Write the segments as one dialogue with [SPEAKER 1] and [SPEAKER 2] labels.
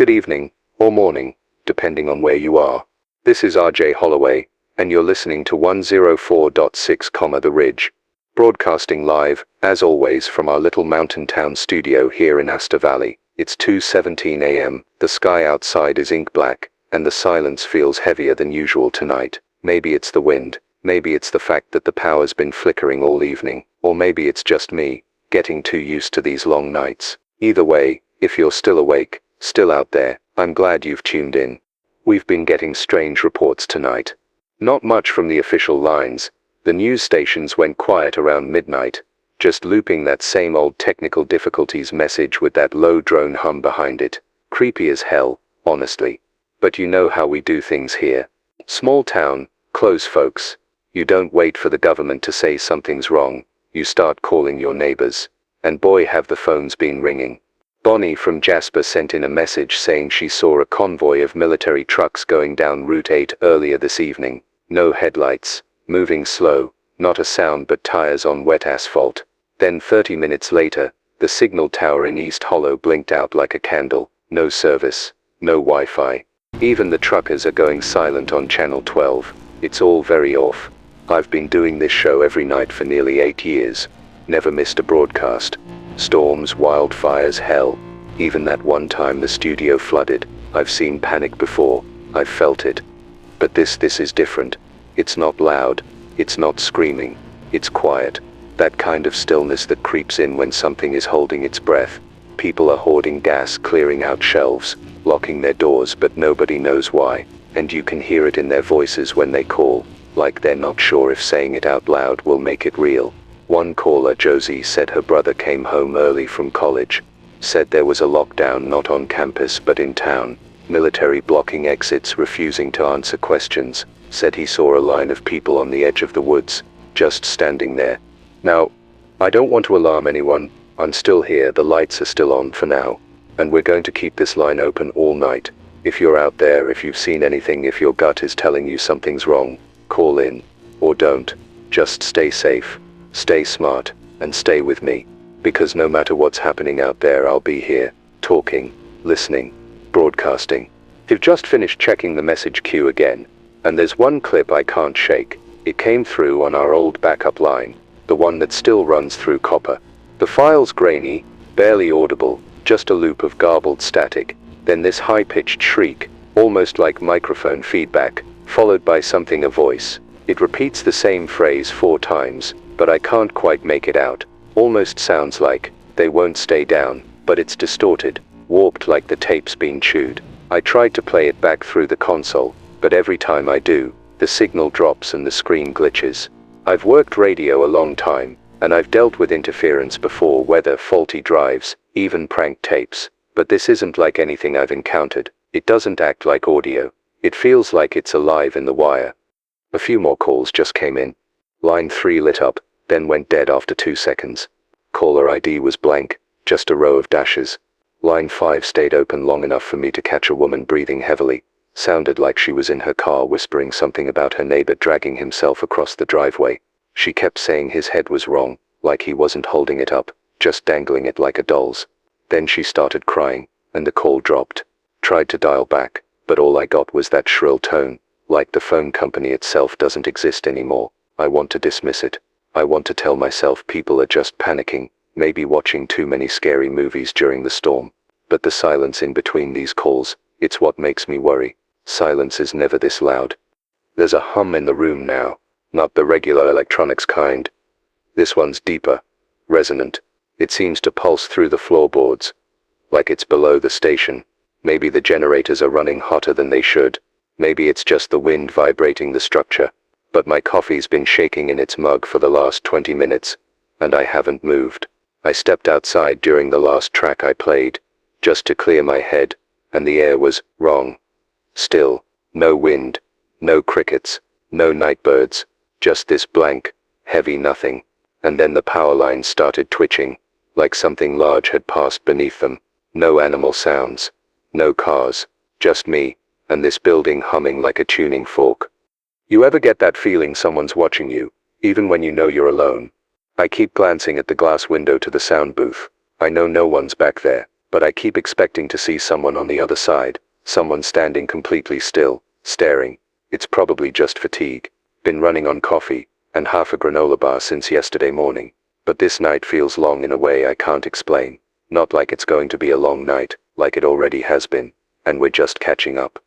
[SPEAKER 1] good evening, or morning, depending on where you are. This is RJ Holloway, and you're listening to 104.6, The Ridge. Broadcasting live, as always, from our little mountain town studio here in Astor Valley. It's 2:17 a.m., the sky outside is ink black, and the silence feels heavier than usual tonight. Maybe it's the wind, maybe it's the fact that the power's been flickering all evening, or maybe it's just me, getting too used to these long nights. Either way, if you're still awake, still out there, I'm glad you've tuned in. We've been getting strange reports tonight. Not much from the official lines. The news stations went quiet around midnight, just looping that same old technical difficulties message with that low drone hum behind it. Creepy as hell, honestly. But you know how we do things here. Small town, close folks. You don't wait for the government to say something's wrong, you start calling your neighbors. And boy have the phones been ringing. Bonnie from Jasper sent in a message saying she saw a convoy of military trucks going down Route 8 earlier this evening. No headlights, moving slow, not a sound but tires on wet asphalt. Then 30 minutes later, the signal tower in East Hollow blinked out like a candle. No service, no Wi-Fi. Even the truckers are going silent on Channel 12. It's all very off. I've been doing this show every night for nearly 8 years. Never missed a broadcast. Storms, wildfires, hell. Even that one time the studio flooded. I've seen panic before. I've felt it. But this is different. It's not loud. It's not screaming. It's quiet. That kind of stillness that creeps in when something is holding its breath. People are hoarding gas, clearing out shelves, locking their doors, but nobody knows why. And you can hear it in their voices when they call, like they're not sure if saying it out loud will make it real. One caller, Josie, said her brother came home early from college. Said there was a lockdown not on campus but in town. Military blocking exits, refusing to answer questions. Said he saw a line of people on the edge of the woods, just standing there. Now, I don't want to alarm anyone. I'm still here, the lights are still on for now. And we're going to keep this line open all night. If you're out there, if you've seen anything, if your gut is telling you something's wrong, call in. Or don't. Just stay safe, stay smart, and stay with me. Because no matter what's happening out there, I'll be here, talking, listening, broadcasting. You've just finished checking the message queue again. And there's one clip I can't shake. It came through on our old backup line, the one that still runs through copper. The file's grainy, barely audible, just a loop of garbled static, then this high-pitched shriek, almost like microphone feedback, followed by something, a voice. It repeats the same phrase 4 times, but I can't quite make it out. Almost sounds like, they won't stay down, but it's distorted, warped like the tape's been chewed. I tried to play it back through the console, but every time I do, the signal drops and the screen glitches. I've worked radio a long time, and I've dealt with interference before, weather, faulty drives, even prank tapes, but this isn't like anything I've encountered. It doesn't act like audio. It feels like it's alive in the wire. A few more calls just came in. Line 3 lit up, then went dead after 2 seconds. Caller ID was blank, just a row of dashes. Line 5 stayed open long enough for me to catch a woman breathing heavily. Sounded like she was in her car whispering something about her neighbor dragging himself across the driveway. She kept saying his head was wrong, like he wasn't holding it up, just dangling it like a doll's. Then she started crying, and the call dropped. Tried to dial back, but all I got was that shrill tone, like the phone company itself doesn't exist anymore. I want to dismiss it. I want to tell myself people are just panicking, maybe watching too many scary movies during the storm. But the silence in between these calls, it's what makes me worry. Silence is never this loud. There's a hum in the room now, not the regular electronics kind. This one's deeper, resonant. It seems to pulse through the floorboards, like it's below the station. Maybe the generators are running hotter than they should. Maybe it's just the wind vibrating the structure. But my coffee's been shaking in its mug for the last 20 minutes, and I haven't moved. I stepped outside during the last track I played, just to clear my head, and the air was wrong. Still, no wind, no crickets, no nightbirds, just this blank, heavy nothing. And then the power lines started twitching, like something large had passed beneath them. No animal sounds, no cars, just me, and this building humming like a tuning fork. You ever get that feeling someone's watching you, even when you know you're alone? I keep glancing at the glass window to the sound booth. I know no one's back there, but I keep expecting to see someone on the other side, someone standing completely still, staring. It's probably just fatigue. Been running on coffee and half a granola bar since yesterday morning. But this night feels long in a way I can't explain. Not like it's going to be a long night, like it already has been, and we're just catching up.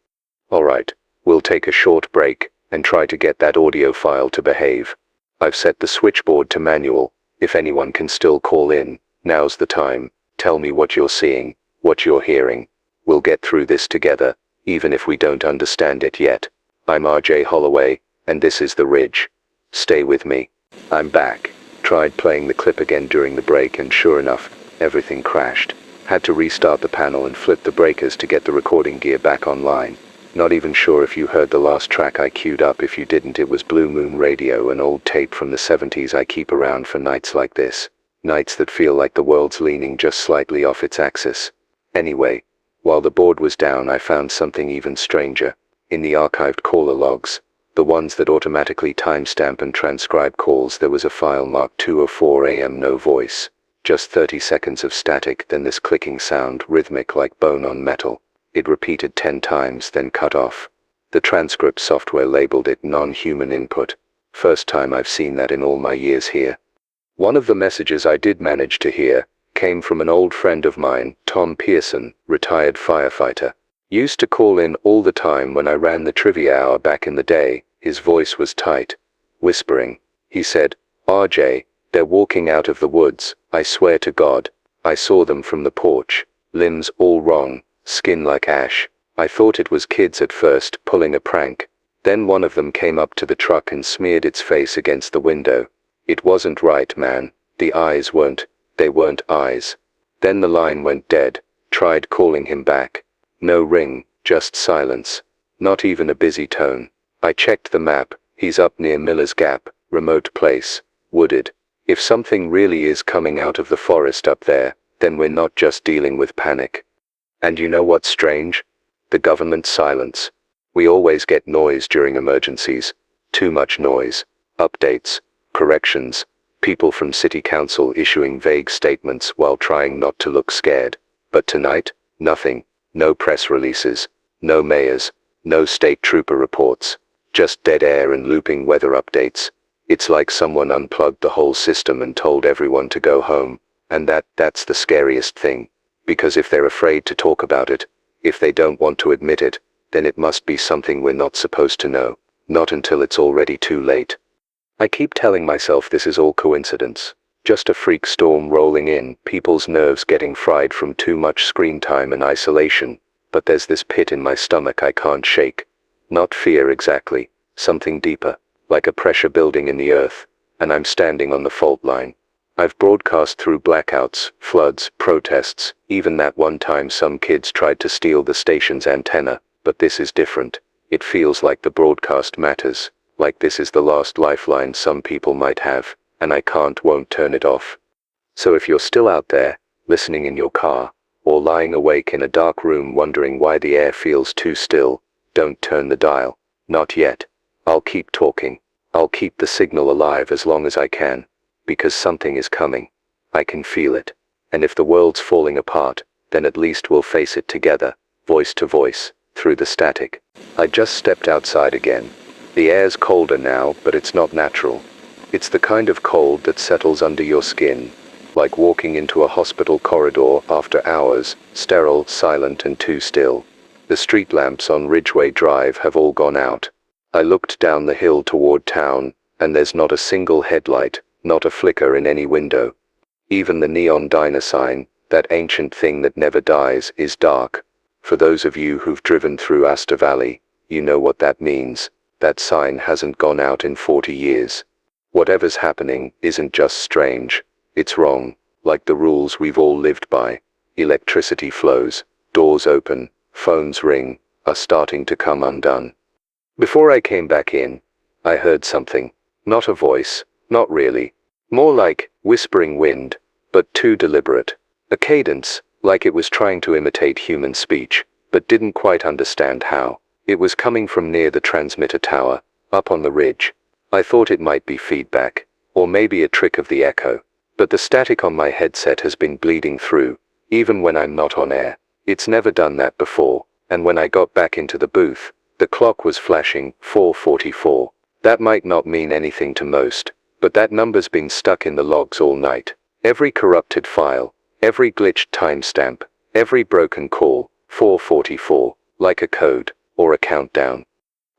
[SPEAKER 1] Alright, we'll take a short break and try to get that audio file to behave. I've set the switchboard to manual. If anyone can still call in, now's the time. Tell me what you're seeing, what you're hearing. We'll get through this together, even if we don't understand it yet. I'm RJ Holloway, and this is The Ridge. Stay with me. I'm back. Tried playing the clip again during the break and sure enough, everything crashed. Had to restart the panel and flip the breakers to get the recording gear back online. Not even sure if you heard the last track I queued up. If you didn't, it was Blue Moon Radio, an old tape from the 70s I keep around for nights like this. Nights that feel like the world's leaning just slightly off its axis. Anyway, while the board was down, I found something even stranger. In the archived caller logs, the ones that automatically timestamp and transcribe calls, there was a file marked 2:04 a.m. no voice. Just 30 seconds of static, then this clicking sound, rhythmic like bone on metal. It repeated 10 times, then cut off. The transcript software labeled it non-human input. First time I've seen that in all my years here. One of the messages I did manage to hear came from an old friend of mine, Tom Pearson, retired firefighter. Used to call in all the time when I ran the trivia hour back in the day. His voice was tight, whispering. He said, "RJ, they're walking out of the woods, I swear to God. I saw them from the porch, limbs all wrong, skin like ash. I thought it was kids at first, pulling a prank. Then one of them came up to the truck and smeared its face against the window. It wasn't right, man. The eyes they weren't eyes." Then the line went dead. Tried calling him back. No ring, just silence. Not even a busy tone. I checked the map. He's up near Miller's Gap, remote place, wooded. If something really is coming out of the forest up there, then we're not just dealing with panic. And you know what's strange? The government silence. We always get noise during emergencies. Too much noise. Updates, corrections, people from city council issuing vague statements while trying not to look scared. But tonight, nothing. No press releases. No mayors. No state trooper reports. Just dead air and looping weather updates. It's like someone unplugged the whole system and told everyone to go home. And that's the scariest thing. Because if they're afraid to talk about it, if they don't want to admit it, then it must be something we're not supposed to know. Not until it's already too late. I keep telling myself this is all coincidence. Just a freak storm rolling in, people's nerves getting fried from too much screen time and isolation. But there's this pit in my stomach I can't shake. Not fear exactly, something deeper, like a pressure building in the earth, and I'm standing on the fault line. I've broadcast through blackouts, floods, protests, even that one time some kids tried to steal the station's antenna, but this is different. It feels like the broadcast matters, like this is the last lifeline some people might have, and I won't turn it off. So if you're still out there, listening in your car, or lying awake in a dark room wondering why the air feels too still, don't turn the dial. Not yet. I'll keep talking. I'll keep the signal alive as long as I can. Because something is coming. I can feel it. And if the world's falling apart, then at least we'll face it together, voice to voice, through the static. I just stepped outside again. The air's colder now, but it's not natural. It's the kind of cold that settles under your skin, like walking into a hospital corridor after hours, sterile, silent and too still. The street lamps on Ridgeway Drive have all gone out. I looked down the hill toward town, and there's not a single headlight, not a flicker in any window. Even the neon diner sign, that ancient thing that never dies, is dark. For those of you who've driven through Astor Valley, you know what that means. That sign hasn't gone out in 40 years. Whatever's happening isn't just strange. It's wrong, like the rules we've all lived by. Electricity flows, doors open, phones ring, are starting to come undone. Before I came back in, I heard something. Not a voice, not really. More like whispering wind, but too deliberate. A cadence, like it was trying to imitate human speech, but didn't quite understand how. It was coming from near the transmitter tower, up on the ridge. I thought it might be feedback, or maybe a trick of the echo. But the static on my headset has been bleeding through, even when I'm not on air. It's never done that before, and when I got back into the booth, the clock was flashing 4:44. That might not mean anything to most, but that number's been stuck in the logs all night. Every corrupted file, every glitched timestamp, every broken call, 4:44, like a code, or a countdown.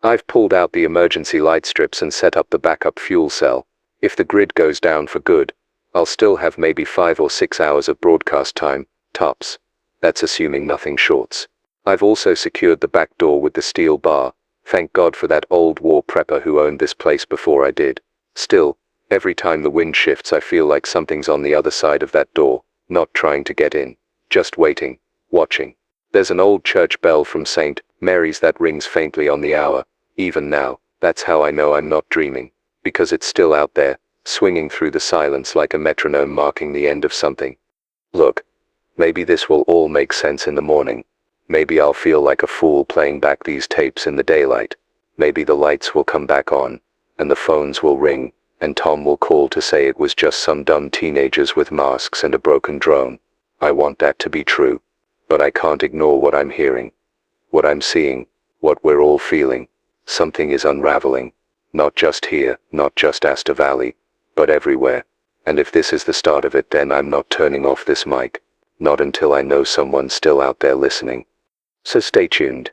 [SPEAKER 1] I've pulled out the emergency light strips and set up the backup fuel cell. If the grid goes down for good, I'll still have maybe 5 or 6 hours of broadcast time, tops. That's assuming nothing shorts. I've also secured the back door with the steel bar. Thank God for that old war prepper who owned this place before I did. Still, every time the wind shifts I feel like something's on the other side of that door, not trying to get in, just waiting, watching. There's an old church bell from St. Mary's that rings faintly on the hour. Even now, that's how I know I'm not dreaming, because it's still out there, swinging through the silence like a metronome marking the end of something. Look, maybe this will all make sense in the morning. Maybe I'll feel like a fool playing back these tapes in the daylight. Maybe the lights will come back on, and the phones will ring, and Tom will call to say it was just some dumb teenagers with masks and a broken drone. I want that to be true. But I can't ignore what I'm hearing, what I'm seeing, what we're all feeling. Something is unraveling. Not just here, not just Astor Valley, but everywhere. And if this is the start of it, then I'm not turning off this mic. Not until I know someone's still out there listening. So stay tuned.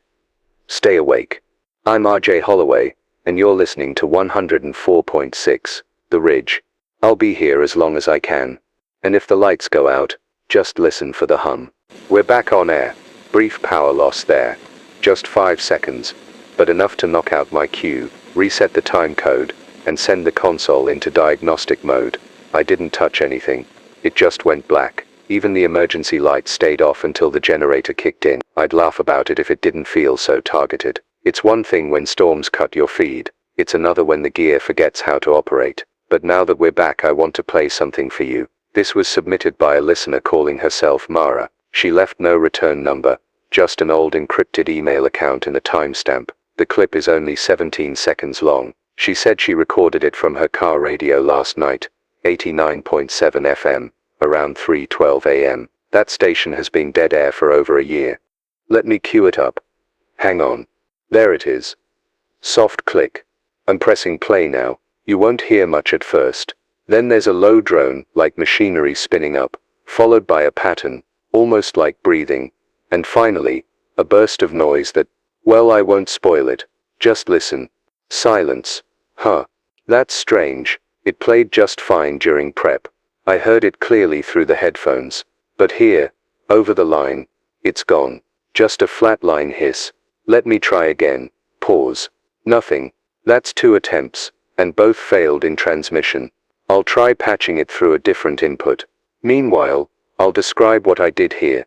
[SPEAKER 1] Stay awake. I'm RJ Holloway, and you're listening to 104.6, The Ridge. I'll be here as long as I can. And if the lights go out, just listen for the hum. We're back on air. Brief power loss there. Just 5 seconds. But enough to knock out my cue, reset the time code, and send the console into diagnostic mode. I didn't touch anything. It just went black. Even the emergency light stayed off until the generator kicked in. I'd laugh about it if it didn't feel so targeted. It's one thing when storms cut your feed. It's another when the gear forgets how to operate. But now that we're back, I want to play something for you. This was submitted by a listener calling herself Mara. She left no return number, just an old encrypted email account and a timestamp. The clip is only 17 seconds long. She said she recorded it from her car radio last night, 89.7 FM, around 3:12 AM. That station has been dead air for over a year. Let me cue it up. Hang on. There it is. Soft click. I'm pressing play now. You won't hear much at first. Then there's a low drone, like machinery spinning up, followed by a pattern, almost like breathing. And finally, a burst of noise that, well, I won't spoil it. Just listen. Silence. Huh. That's strange. It played just fine during prep. I heard it clearly through the headphones. But here, over the line, it's gone. Just a flat line hiss. Let me try again. Pause. Nothing. That's 2 attempts, and both failed in transmission. I'll try patching it through a different input. Meanwhile, I'll describe what I did here.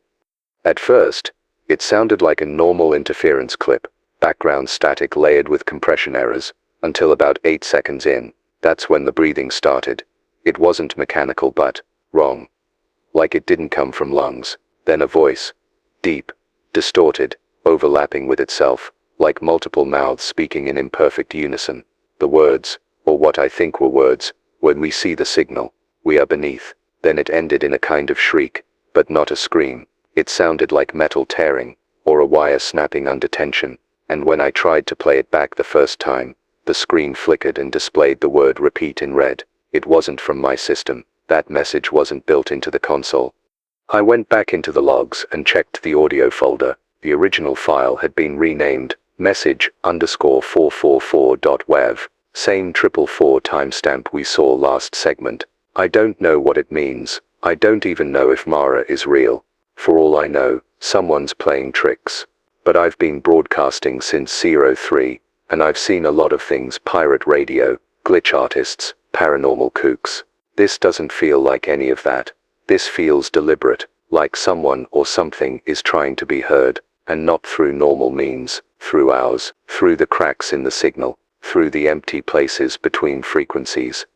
[SPEAKER 1] At first, it sounded like a normal interference clip, background static layered with compression errors, until about 8 seconds in. That's when the breathing started. It wasn't mechanical but wrong. Like it didn't come from lungs. Then a voice. Deep, distorted, overlapping with itself, like multiple mouths speaking in imperfect unison. The words, or what I think were words, when we see the signal, we are beneath. Then it ended in a kind of shriek, but not a scream. It sounded like metal tearing, or a wire snapping under tension, and when I tried to play it back the first time, the screen flickered and displayed the word repeat in red. It wasn't from my system. That message wasn't built into the console. I went back into the logs and checked the audio folder. The original file had been renamed message_444.wav, same 444 timestamp we saw last segment. I don't know what it means. I don't even know if Mara is real. For all I know, someone's playing tricks. But I've been broadcasting since 03, and I've seen a lot of things: pirate radio, glitch artists, paranormal kooks. This doesn't feel like any of that. This feels deliberate, like someone or something is trying to be heard, and not through normal means, through ours, through the cracks in the signal, through the empty places between frequencies.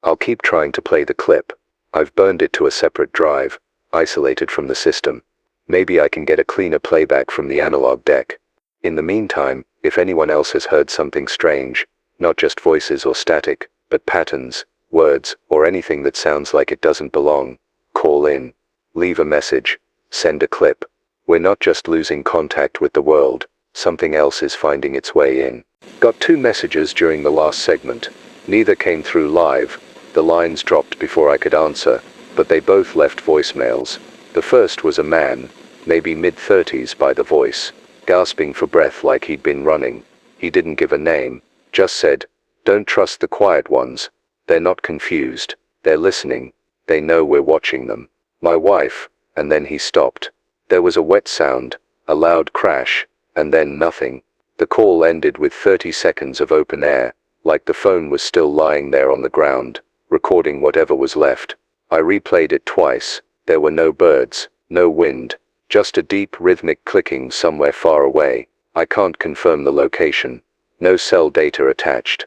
[SPEAKER 1] I'll keep trying to play the clip. I've burned it to a separate drive, isolated from the system. Maybe I can get a cleaner playback from the analog deck. In the meantime, if anyone else has heard something strange, not just voices or static, but patterns, words, or anything that sounds like it doesn't belong, call in. Leave a message. Send a clip. We're not just losing contact with the world, something else is finding its way in. Got 2 messages during the last segment. Neither came through live. The lines dropped before I could answer, but they both left voicemails. The first was a man, maybe mid-30s by the voice, gasping for breath like he'd been running. He didn't give a name, just said, "Don't trust the quiet ones. They're not confused. They're listening. They know we're watching them." My wife, and then he stopped. There was a wet sound, a loud crash, and then nothing. The call ended with 30 seconds of open air, like the phone was still lying there on the ground, recording whatever was left. I replayed it twice. There were no birds, no wind, just a deep rhythmic clicking somewhere far away. I can't confirm the location. No cell data attached.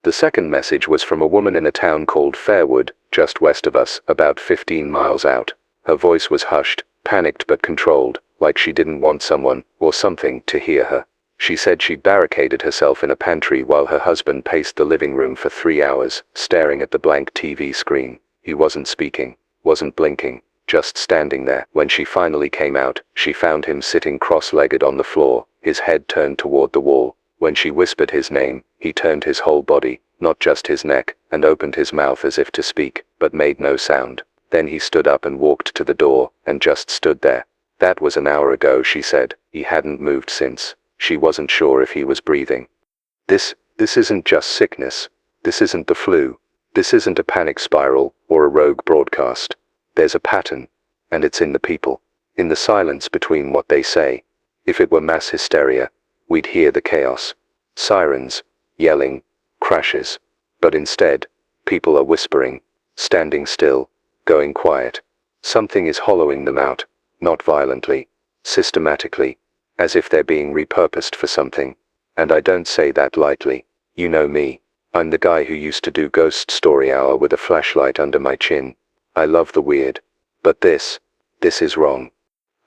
[SPEAKER 1] The second message was from a woman in a town called Fairwood, just west of us, about 15 miles out. Her voice was hushed, panicked but controlled, like she didn't want someone, or something, to hear her. She said she barricaded herself in a pantry while her husband paced the living room for 3 hours, staring at the blank TV screen. He wasn't speaking, wasn't blinking, just standing there. When she finally came out, she found him sitting cross-legged on the floor, his head turned toward the wall. When she whispered his name, he turned his whole body, not just his neck, and opened his mouth as if to speak, but made no sound. Then he stood up and walked to the door, and just stood there. That was an hour ago, she said. He hadn't moved since. She wasn't sure if he was breathing. This isn't just sickness. This isn't the flu. This isn't a panic spiral, or a rogue broadcast. There's a pattern, and it's in the people. In the silence between what they say. If it were mass hysteria, we'd hear the chaos. Sirens, yelling, crashes. But instead, people are whispering, standing still, going quiet. Something is hollowing them out, not violently, systematically, as if they're being repurposed for something. And I don't say that lightly. You know me. I'm the guy who used to do ghost story hour with a flashlight under my chin. I love the weird. But this is wrong.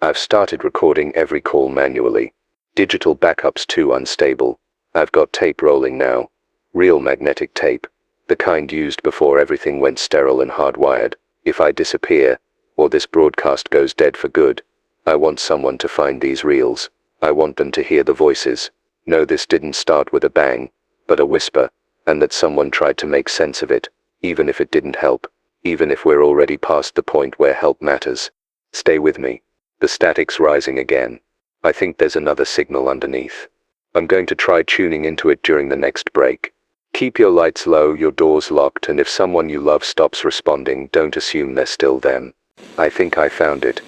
[SPEAKER 1] I've started recording every call manually. Digital backups too unstable. I've got tape rolling now. Real magnetic tape. The kind used before everything went sterile and hardwired. If I disappear, or this broadcast goes dead for good, I want someone to find these reels. I want them to hear the voices. No, this didn't start with a bang, but a whisper, and that someone tried to make sense of it, even if it didn't help, even if we're already past the point where help matters. Stay with me. The static's rising again. I think there's another signal underneath. I'm going to try tuning into it during the next break. Keep your lights low, your doors locked, and if someone you love stops responding, don't assume they're still them. I think I found it.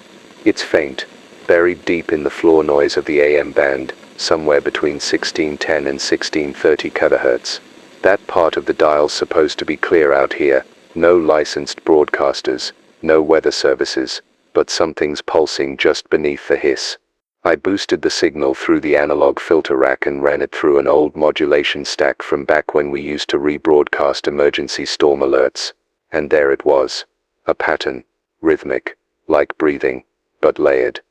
[SPEAKER 1] It's faint, buried deep in the floor noise of the AM band, somewhere between 1610 and 1630 kHz. That part of the dial's supposed to be clear out here. No licensed broadcasters, no weather services, but something's pulsing just beneath the hiss. I boosted the signal through the analog filter rack and ran it through an old modulation stack from back when we used to rebroadcast emergency storm alerts. And there it was. A pattern. Rhythmic. Like breathing. But layered.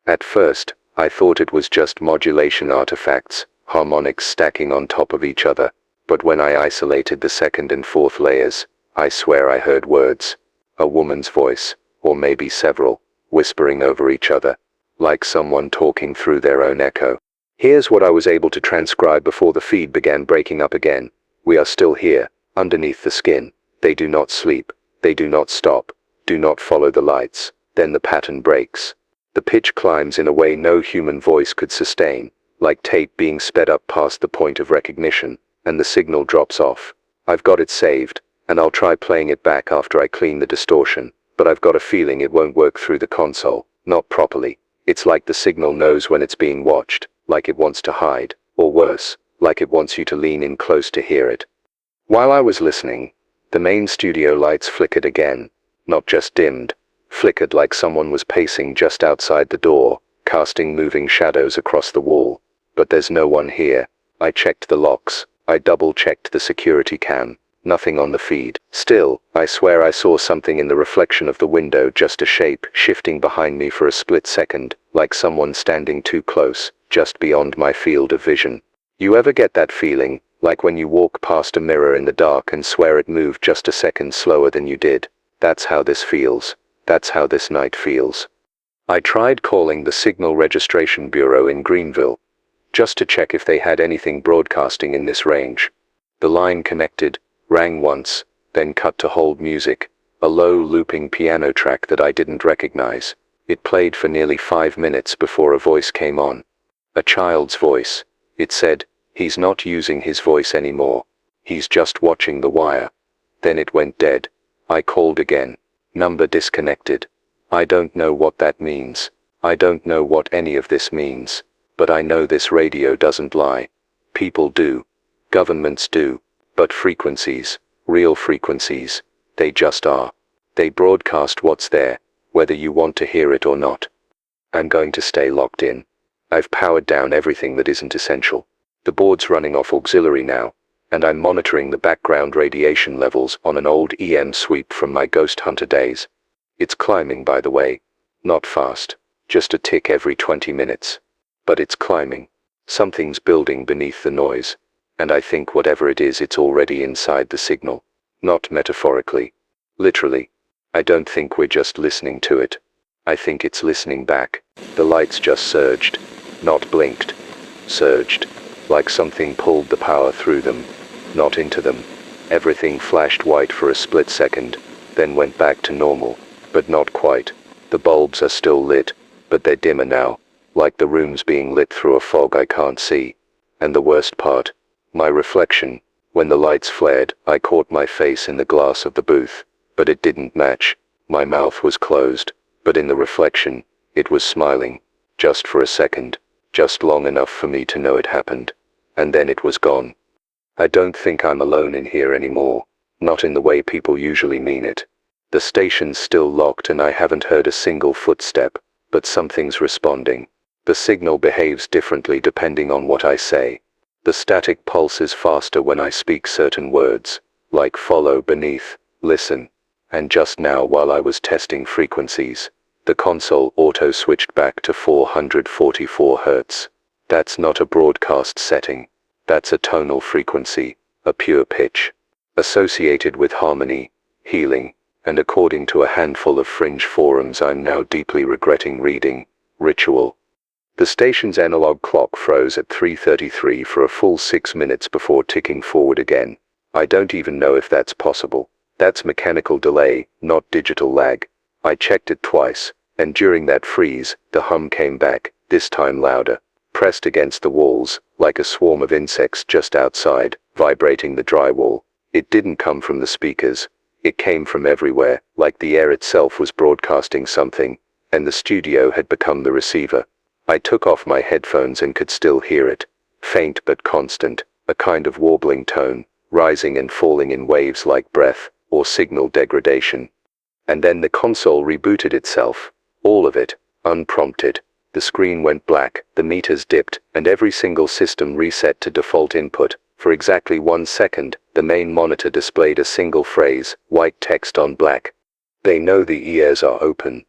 [SPEAKER 1] At first, I thought it was just modulation artifacts, harmonics stacking on top of each other. But when I isolated the second and fourth layers, I swear I heard words. A woman's voice, or maybe several, whispering over each other. Like someone talking through their own echo. Here's what I was able to transcribe before the feed began breaking up again. We are still here, underneath the skin. They do not sleep. They do not stop. Do not follow the lights. Then the pattern breaks. The pitch climbs in a way no human voice could sustain, like tape being sped up past the point of recognition, and the signal drops off. I've got it saved, and I'll try playing it back after I clean the distortion, but I've got a feeling it won't work through the console, not properly. It's like the signal knows when it's being watched, like it wants to hide, or worse, like it wants you to lean in close to hear it. While I was listening, the main studio lights flickered again, not just dimmed, flickered like someone was pacing just outside the door, casting moving shadows across the wall. But there's no one here. I checked the locks, I double-checked the security cam. Nothing on the feed. Still, I swear I saw something in the reflection of the window, just a shape shifting behind me for a split second, like someone standing too close, just beyond my field of vision. You ever get that feeling, like when you walk past a mirror in the dark and swear it moved just a second slower than you did? That's how this feels. That's how this night feels. I tried calling the Signal Registration Bureau in Greenville, just to check if they had anything broadcasting in this range. The line connected, rang once, then cut to hold music, a low looping piano track that I didn't recognize. It played for nearly 5 minutes before a voice came on. A child's voice. It said, "He's not using his voice anymore. He's just watching the wire." Then it went dead. I called again. Number disconnected. I don't know what that means. I don't know what any of this means. But I know this radio doesn't lie. People do. Governments do. But frequencies, real frequencies, they just are. They broadcast what's there, whether you want to hear it or not. I'm going to stay locked in. I've powered down everything that isn't essential. The board's running off auxiliary now, and I'm monitoring the background radiation levels on an old EM sweep from my ghost hunter days. It's climbing, by the way. Not fast, just a tick every 20 minutes. But it's climbing. Something's building beneath the noise, and I think whatever it is, it's already inside the signal. Not metaphorically. Literally. I don't think we're just listening to it. I think it's listening back. The lights just surged. Not blinked. Surged. Like something pulled the power through them, not into them. Everything flashed white for a split second, then went back to normal. But not quite. The bulbs are still lit, but they're dimmer now, like the room's being lit through a fog I can't see. And the worst part, my reflection. When the lights flared, I caught my face in the glass of the booth, but it didn't match. My mouth was closed, but in the reflection, it was smiling. Just for a second, just long enough for me to know it happened. And then it was gone. I don't think I'm alone in here anymore, not in the way people usually mean it. The station's still locked and I haven't heard a single footstep, but something's responding. The signal behaves differently depending on what I say. The static pulses faster when I speak certain words, like follow, beneath, listen. And just now, while I was testing frequencies, the console auto-switched back to 444 Hz. That's not a broadcast setting. That's a tonal frequency, a pure pitch, associated with harmony, healing, and according to a handful of fringe forums I'm now deeply regretting reading, ritual. The station's analog clock froze at 3:33 for a full 6 minutes before ticking forward again. I don't even know if that's possible. That's mechanical delay, not digital lag. I checked it twice, and during that freeze, the hum came back, this time louder, pressed against the walls, like a swarm of insects just outside, vibrating the drywall. It didn't come from the speakers. It came from everywhere, like the air itself was broadcasting something, and the studio had become the receiver. I took off my headphones and could still hear it. Faint but constant, a kind of warbling tone, rising and falling in waves like breath, or signal degradation. And then the console rebooted itself. All of it, unprompted. The screen went black, the meters dipped, and every single system reset to default input. For exactly 1 second, the main monitor displayed a single phrase, white text on black. They know the ears are open.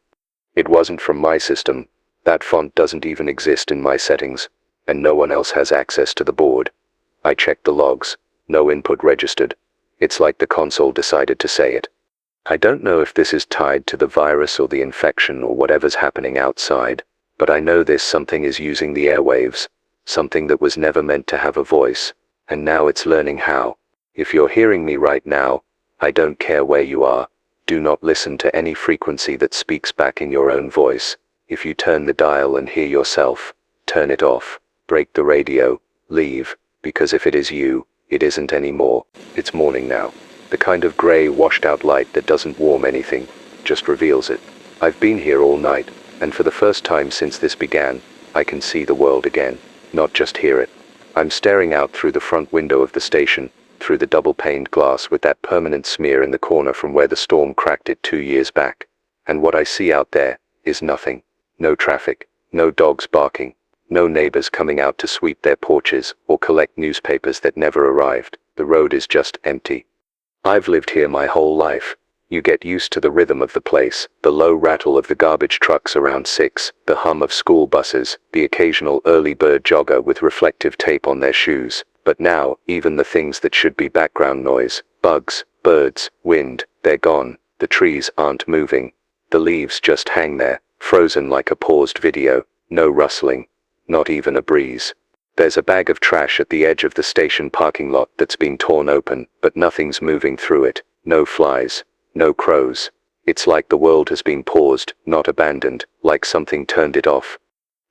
[SPEAKER 1] It wasn't from my system. That font doesn't even exist in my settings, and no one else has access to the board. I checked the logs. No input registered. It's like the console decided to say it. I don't know if this is tied to the virus or the infection or whatever's happening outside, but I know this something is using the airwaves, something that was never meant to have a voice, and now it's learning how. If you're hearing me right now, I don't care where you are. Do not listen to any frequency that speaks back in your own voice. If you turn the dial and hear yourself, turn it off, break the radio, leave, because if it is you, it isn't anymore. It's morning now. The kind of grey washed out light that doesn't warm anything, just reveals it. I've been here all night, and for the first time since this began, I can see the world again, not just hear it. I'm staring out through the front window of the station, through the double-paned glass with that permanent smear in the corner from where the storm cracked it 2 years back. And what I see out there is nothing. No traffic, no dogs barking, no neighbors coming out to sweep their porches or collect newspapers that never arrived. The road is just empty. I've lived here my whole life. You get used to the rhythm of the place, the low rattle of the garbage trucks around 6, the hum of school buses, the occasional early bird jogger with reflective tape on their shoes. But now, even the things that should be background noise, bugs, birds, wind, they're gone. The trees aren't moving. The leaves just hang there, frozen like a paused video, no rustling, not even a breeze. There's a bag of trash at the edge of the station parking lot that's been torn open, but nothing's moving through it, no flies, no crows. It's like the world has been paused, not abandoned, like something turned it off.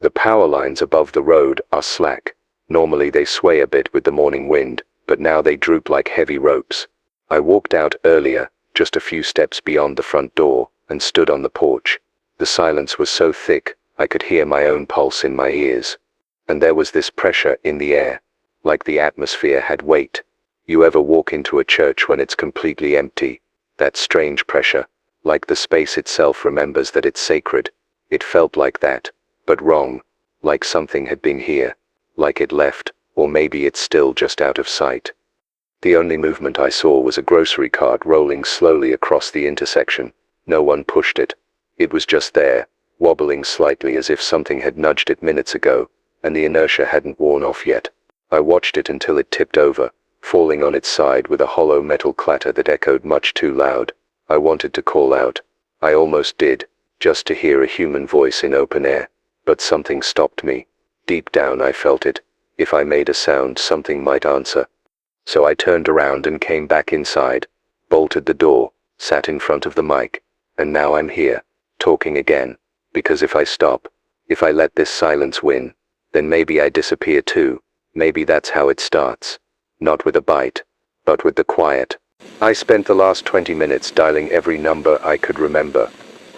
[SPEAKER 1] The power lines above the road are slack. Normally they sway a bit with the morning wind, but now they droop like heavy ropes. I walked out earlier, just a few steps beyond the front door, and stood on the porch. The silence was so thick, I could hear my own pulse in my ears. And there was this pressure in the air, like the atmosphere had weight. You ever walk into a church when it's completely empty? That strange pressure, like the space itself remembers that it's sacred. It felt like that, but wrong, like something had been here, like it left, or maybe it's still just out of sight. The only movement I saw was a grocery cart rolling slowly across the intersection. No one pushed it. It was just there, wobbling slightly as if something had nudged it minutes ago, and the inertia hadn't worn off yet. I watched it until it tipped over, falling on its side with a hollow metal clatter that echoed much too loud. I wanted to call out. I almost did, just to hear a human voice in open air, but something stopped me. Deep down I felt it. If I made a sound, something might answer. So I turned around and came back inside, bolted the door, sat in front of the mic, and now I'm here, talking again, because if I stop, if I let this silence win, then maybe I disappear too. Maybe that's how it starts. Not with a bite, but with the quiet. I spent the last 20 minutes dialing every number I could remember.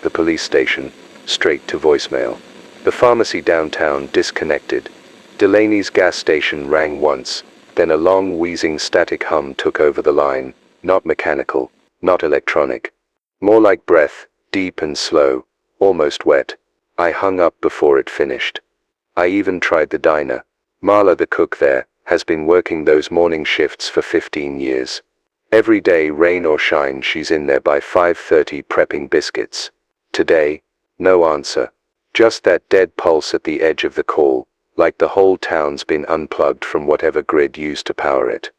[SPEAKER 1] The police station, straight to voicemail. The pharmacy downtown, disconnected. Delaney's gas station rang once, then a long wheezing static hum took over the line, not mechanical, not electronic. More like breath, deep and slow, almost wet. I hung up before it finished. I even tried the diner. Marla, the cook there, has been working those morning shifts for 15 years. Every day, rain or shine, she's in there by 5:30 prepping biscuits. Today, no answer. Just that dead pulse at the edge of the call, like the whole town's been unplugged from whatever grid used to power it.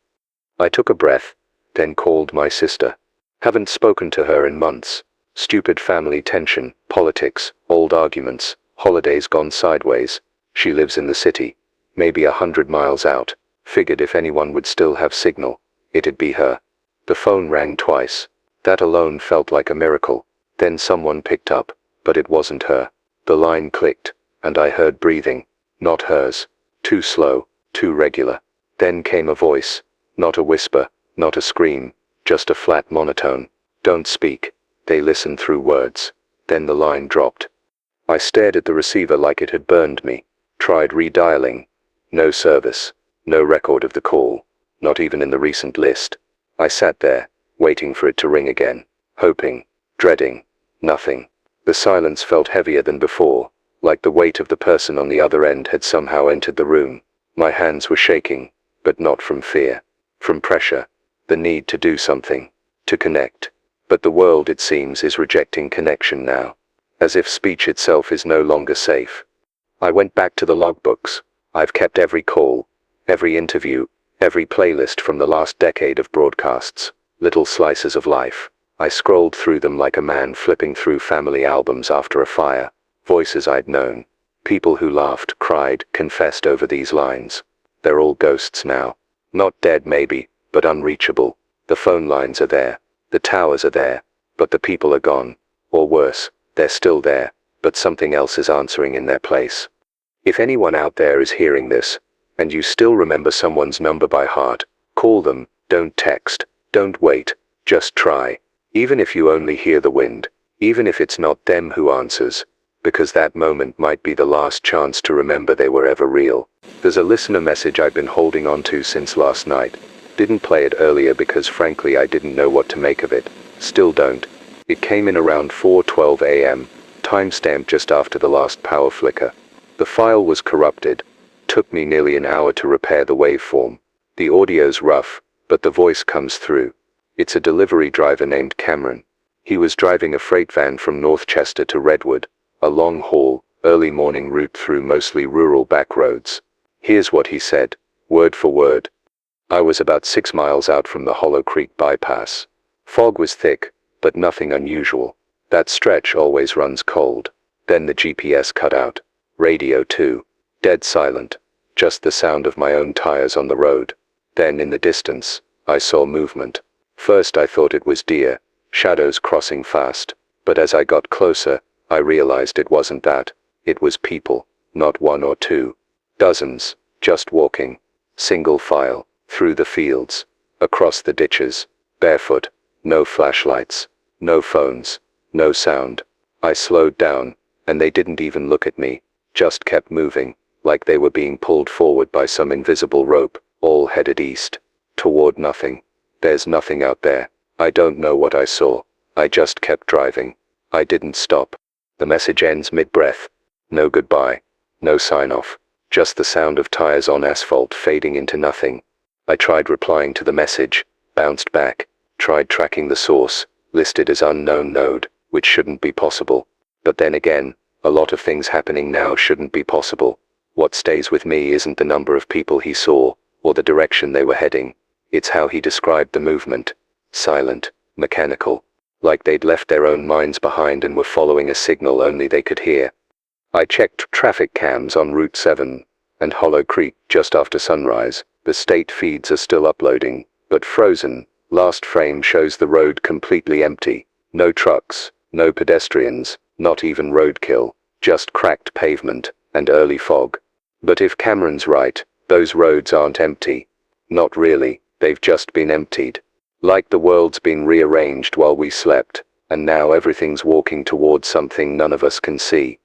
[SPEAKER 1] I took a breath, then called my sister. Haven't spoken to her in months. Stupid family tension, politics, old arguments, holidays gone sideways. She lives in the city, maybe 100 miles out. Figured if anyone would still have signal, it'd be her. The phone rang twice. That alone felt like a miracle. Then someone picked up, but it wasn't her. The line clicked, and I heard breathing. Not hers. Too slow, too regular. Then came a voice. Not a whisper, not a scream, just a flat monotone. Don't speak. They listen through words. Then the line dropped. I stared at the receiver like it had burned me. Tried redialing. No service. No record of the call. Not even in the recent list. I sat there, waiting for it to ring again. Hoping. Dreading. Nothing. The silence felt heavier than before, like the weight of the person on the other end had somehow entered the room. My hands were shaking, but not from fear. From pressure. The need to do something. To connect. But the world, it seems, is rejecting connection now. As if speech itself is no longer safe. I went back to the logbooks. I've kept every call, every interview, every playlist from the last decade of broadcasts. Little slices of life. I scrolled through them like a man flipping through family albums after a fire. Voices I'd known. People who laughed, cried, confessed over these lines. They're all ghosts now. Not dead maybe, but unreachable. The phone lines are there. The towers are there. But the people are gone. Or worse, they're still there, but something else is answering in their place. If anyone out there is hearing this, and you still remember someone's number by heart, call them. Don't text. Don't wait. Just try. Even if you only hear the wind. Even if it's not them who answers. Because that moment might be the last chance to remember they were ever real. There's a listener message I've been holding on to since last night. Didn't play it earlier because frankly I didn't know what to make of it. Still don't. It came in around 4:12 a.m., timestamped just after the last power flicker. The file was corrupted. Took me nearly an hour to repair the waveform. The audio's rough, but the voice comes through. It's a delivery driver named Cameron. He was driving a freight van from North Chester to Redwood, a long haul, early morning route through mostly rural back roads. Here's what he said, word for word. I was about 6 miles out from the Hollow Creek bypass. Fog was thick, but nothing unusual. That stretch always runs cold. Then the GPS cut out. Radio too. Dead silent. Just the sound of my own tires on the road. Then in the distance, I saw movement. First I thought it was deer, shadows crossing fast. But as I got closer, I realized it wasn't that. It was people. Not one or two. Dozens. Just walking. Single file. Through the fields. Across the ditches. Barefoot. No flashlights. No phones. No sound. I slowed down, and they didn't even look at me. Just kept moving, like they were being pulled forward by some invisible rope, all headed east. Toward nothing. There's nothing out there. I don't know what I saw. I just kept driving. I didn't stop. The message ends mid-breath. No goodbye. No sign-off. Just the sound of tires on asphalt fading into nothing. I tried replying to the message. Bounced back. Tried tracking the source. Listed as unknown node, which shouldn't be possible. But then again, a lot of things happening now shouldn't be possible. What stays with me isn't the number of people he saw, or the direction they were heading. It's how he described the movement. Silent, mechanical. Like they'd left their own minds behind and were following a signal only they could hear. I checked traffic cams on Route 7 and Hollow Creek just after sunrise. The state feeds are still uploading, but frozen. Last frame shows the road completely empty. No trucks, no pedestrians, not even roadkill, just cracked pavement and early fog. But if Cameron's right, those roads aren't empty. Not really, they've just been emptied. Like the world's been rearranged while we slept, and now everything's walking towards something none of us can see.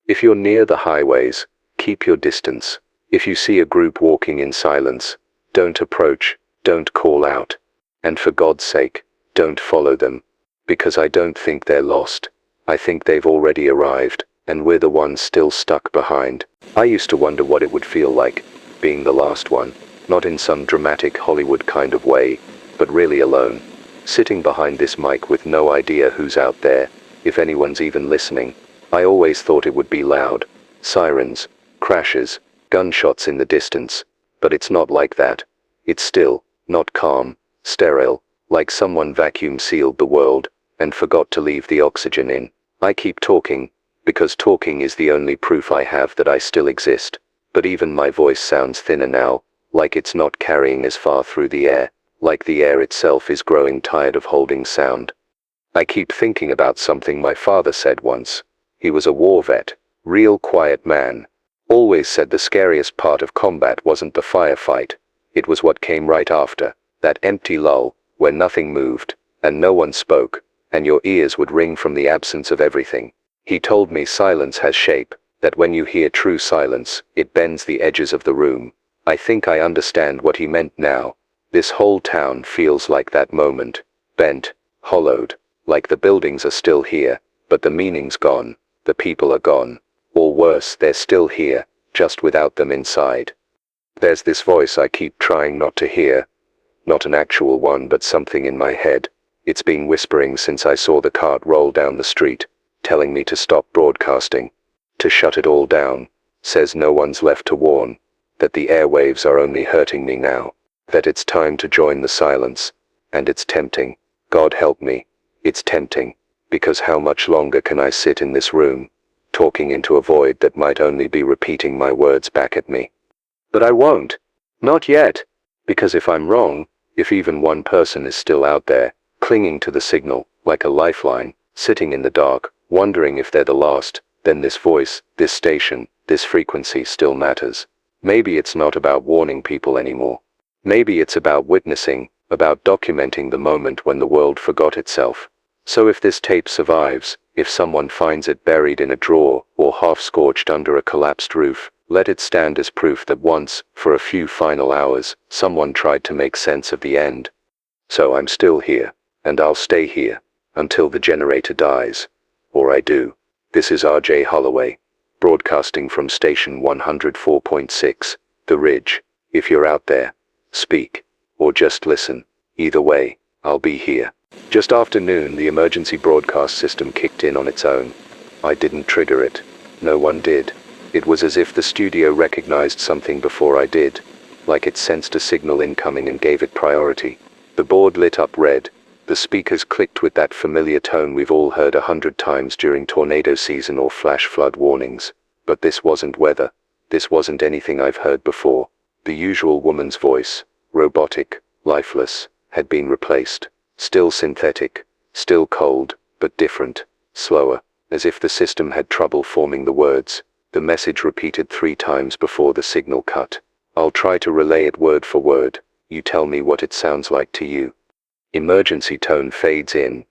[SPEAKER 1] If you're near the highways, keep your distance. If you see a group walking in silence, don't approach, don't call out. And for God's sake, don't follow them. Because I don't think they're lost. I think they've already arrived, and we're the ones still stuck behind. I used to wonder what it would feel like, being the last one. Not in some dramatic Hollywood kind of way, but really alone. Sitting behind this mic with no idea who's out there, if anyone's even listening. I always thought it would be loud. Sirens, crashes, gunshots in the distance. But it's not like that. It's still, not calm. Sterile, like someone vacuum sealed the world, and forgot to leave the oxygen in. I keep talking, because talking is the only proof I have that I still exist. But even my voice sounds thinner now, like it's not carrying as far through the air, like the air itself is growing tired of holding sound. I keep thinking about something my father said once. He was a war vet, real quiet man. Always said the scariest part of combat wasn't the firefight, it was what came right after. That empty lull, where nothing moved, and no one spoke, and your ears would ring from the absence of everything. He told me silence has shape, that when you hear true silence, it bends the edges of the room. I think I understand what he meant now. This whole town feels like that moment. Bent, hollowed, like the buildings are still here, but the meaning's gone, the people are gone. Or worse, they're still here, just without them inside. There's this voice I keep trying not to hear. Not an actual one, but something in my head. It's been whispering since I saw the cart roll down the street, telling me to stop broadcasting, to shut it all down. Says no one's left to warn, that the airwaves are only hurting me now, that it's time to join the silence, and it's tempting. God help me, it's tempting, because how much longer can I sit in this room, talking into a void that might only be repeating my words back at me? But I won't. Not yet. Because if I'm wrong, if even one person is still out there, clinging to the signal, like a lifeline, sitting in the dark, wondering if they're the last, then this voice, this station, this frequency still matters. Maybe it's not about warning people anymore. Maybe it's about witnessing, about documenting the moment when the world forgot itself. So if this tape survives, if someone finds it buried in a drawer, or half-scorched under a collapsed roof, let it stand as proof that once, for a few final hours, someone tried to make sense of the end. So I'm still here, and I'll stay here, until the generator dies. Or I do. This is R.J. Holloway, broadcasting from station 104.6, The Ridge. If you're out there, speak, or just listen. Either way, I'll be here. Just after noon, the emergency broadcast system kicked in on its own. I didn't trigger it. No one did. It was as if the studio recognized something before I did, like it sensed a signal incoming and gave it priority. The board lit up red, The speakers clicked with that familiar tone we've all heard 100 times during tornado season or flash flood warnings. But this wasn't weather. This wasn't anything I've heard before. The usual woman's voice, robotic, lifeless, had been replaced. Still synthetic, still cold, but different, slower, as if the system had trouble forming the words. The message repeated 3 times before the signal cut. I'll try to relay it word for word. You tell me what it sounds like to you. Emergency tone fades in.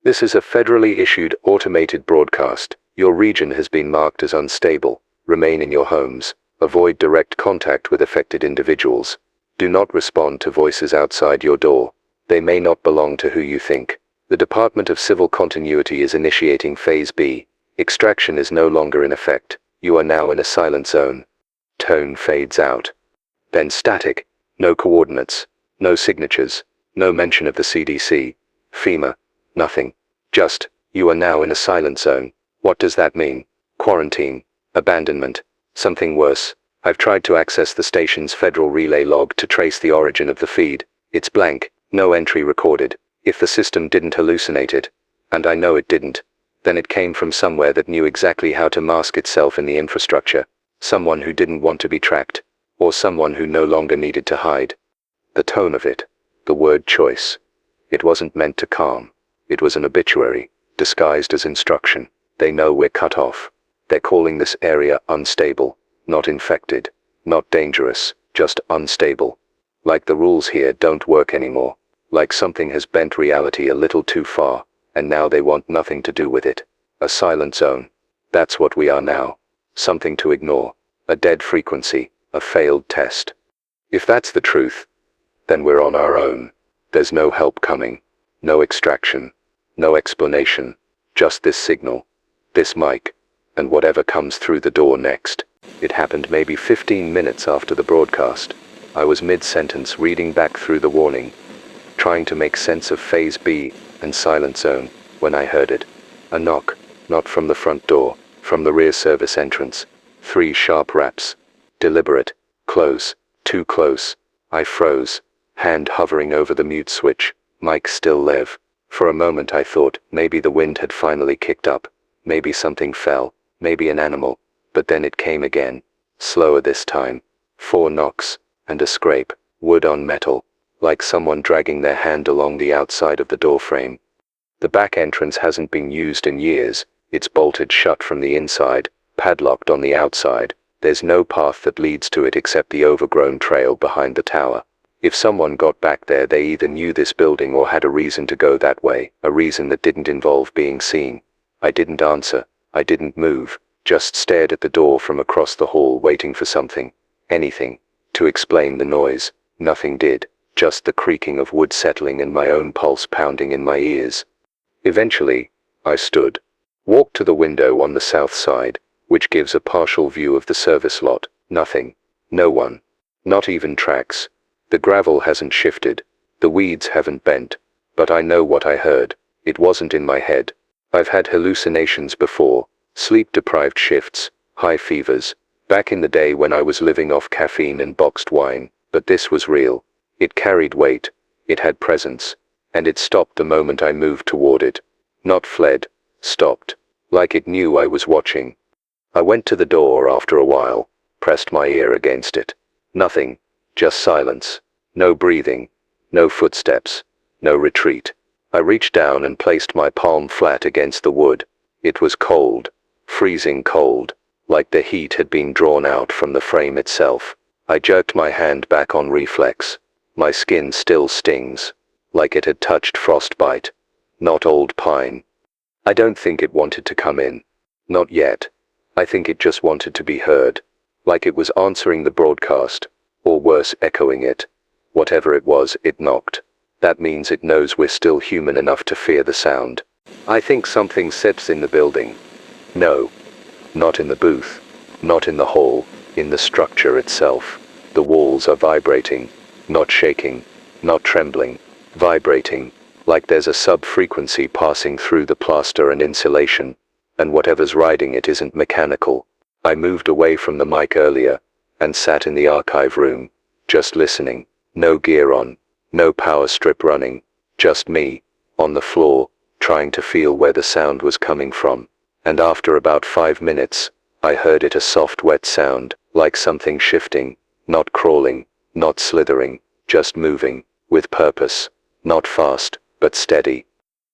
[SPEAKER 1] This is a federally issued automated broadcast. Your region has been marked as unstable. Remain in your homes. Avoid direct contact with affected individuals. Do not respond to voices outside your door. They may not belong to who you think. The Department of Civil Continuity is initiating Phase B. Extraction is no longer in effect. You are now in a silent zone. Tone fades out. Then static. No coordinates. No signatures. No mention of the CDC, FEMA, nothing. Just, you are now in a silent zone. What does that mean? Quarantine, abandonment, something worse. I've tried to access the station's federal relay log to trace the origin of the feed. It's blank, no entry recorded. If the system didn't hallucinate it, and I know it didn't, then it came from somewhere that knew exactly how to mask itself in the infrastructure. Someone who didn't want to be tracked, or someone who no longer needed to hide. The tone of it. The word choice. It wasn't meant to calm. It was an obituary, disguised as instruction. They know we're cut off. They're calling this area unstable, not infected, not dangerous, just unstable. Like the rules here don't work anymore. Like something has bent reality a little too far, and now they want nothing to do with it. A silent zone. That's what we are now. Something to ignore. A dead frequency, a failed test. If that's the truth, then we're on our own. There's no help coming. No extraction. No explanation. Just this signal. This mic. And whatever comes through the door next. It happened maybe 15 minutes after the broadcast. I was mid-sentence reading back through the warning, trying to make sense of Phase B and silent zone, when I heard it. A knock. Not from the front door. From the rear service entrance. 3 sharp raps. Deliberate. Close. Too close. I froze. Hand hovering over the mute switch, mic still live. For a moment I thought maybe the wind had finally kicked up, maybe something fell, maybe an animal, but then it came again, slower this time. 4 knocks, and a scrape, wood on metal, like someone dragging their hand along the outside of the doorframe. The back entrance hasn't been used in years, it's bolted shut from the inside, padlocked on the outside. There's no path that leads to it except the overgrown trail behind the tower. If someone got back there, they either knew this building or had a reason to go that way, a reason that didn't involve being seen. I didn't answer, I didn't move, just stared at the door from across the hall waiting for something, anything, to explain the noise. Nothing did, just the creaking of wood settling and my own pulse pounding in my ears. Eventually, I stood, walked to the window on the south side, which gives a partial view of the service lot. Nothing, no one, not even tracks. The gravel hasn't shifted, the weeds haven't bent, but I know what I heard. It wasn't in my head. I've had hallucinations before, sleep-deprived shifts, high fevers, back in the day when I was living off caffeine and boxed wine, but this was real. It carried weight, it had presence, and it stopped the moment I moved toward it. Not fled, stopped, like it knew I was watching. I went to the door after a while, pressed my ear against it. Nothing, just silence. No breathing, no footsteps, no retreat. I reached down and placed my palm flat against the wood. It was cold, freezing cold, like the heat had been drawn out from the frame itself. I jerked my hand back on reflex. My skin still stings, like it had touched frostbite, not old pine. I don't think it wanted to come in. Not yet. I think it just wanted to be heard, like it was answering the broadcast, or worse, echoing it. Whatever it was, it knocked. That means it knows we're still human enough to fear the sound. I think something sits in the building. No. Not in the booth. Not in the hall. In the structure itself. The walls are vibrating. Not shaking. Not trembling. Vibrating. Like there's a sub-frequency passing through the plaster and insulation. And whatever's riding it isn't mechanical. I moved away from the mic earlier, and sat in the archive room, just listening. No gear on, no power strip running, just me, on the floor, trying to feel where the sound was coming from. And after about 5 minutes, I heard it, a soft wet sound, like something shifting, not crawling, not slithering, just moving, with purpose, not fast, but steady.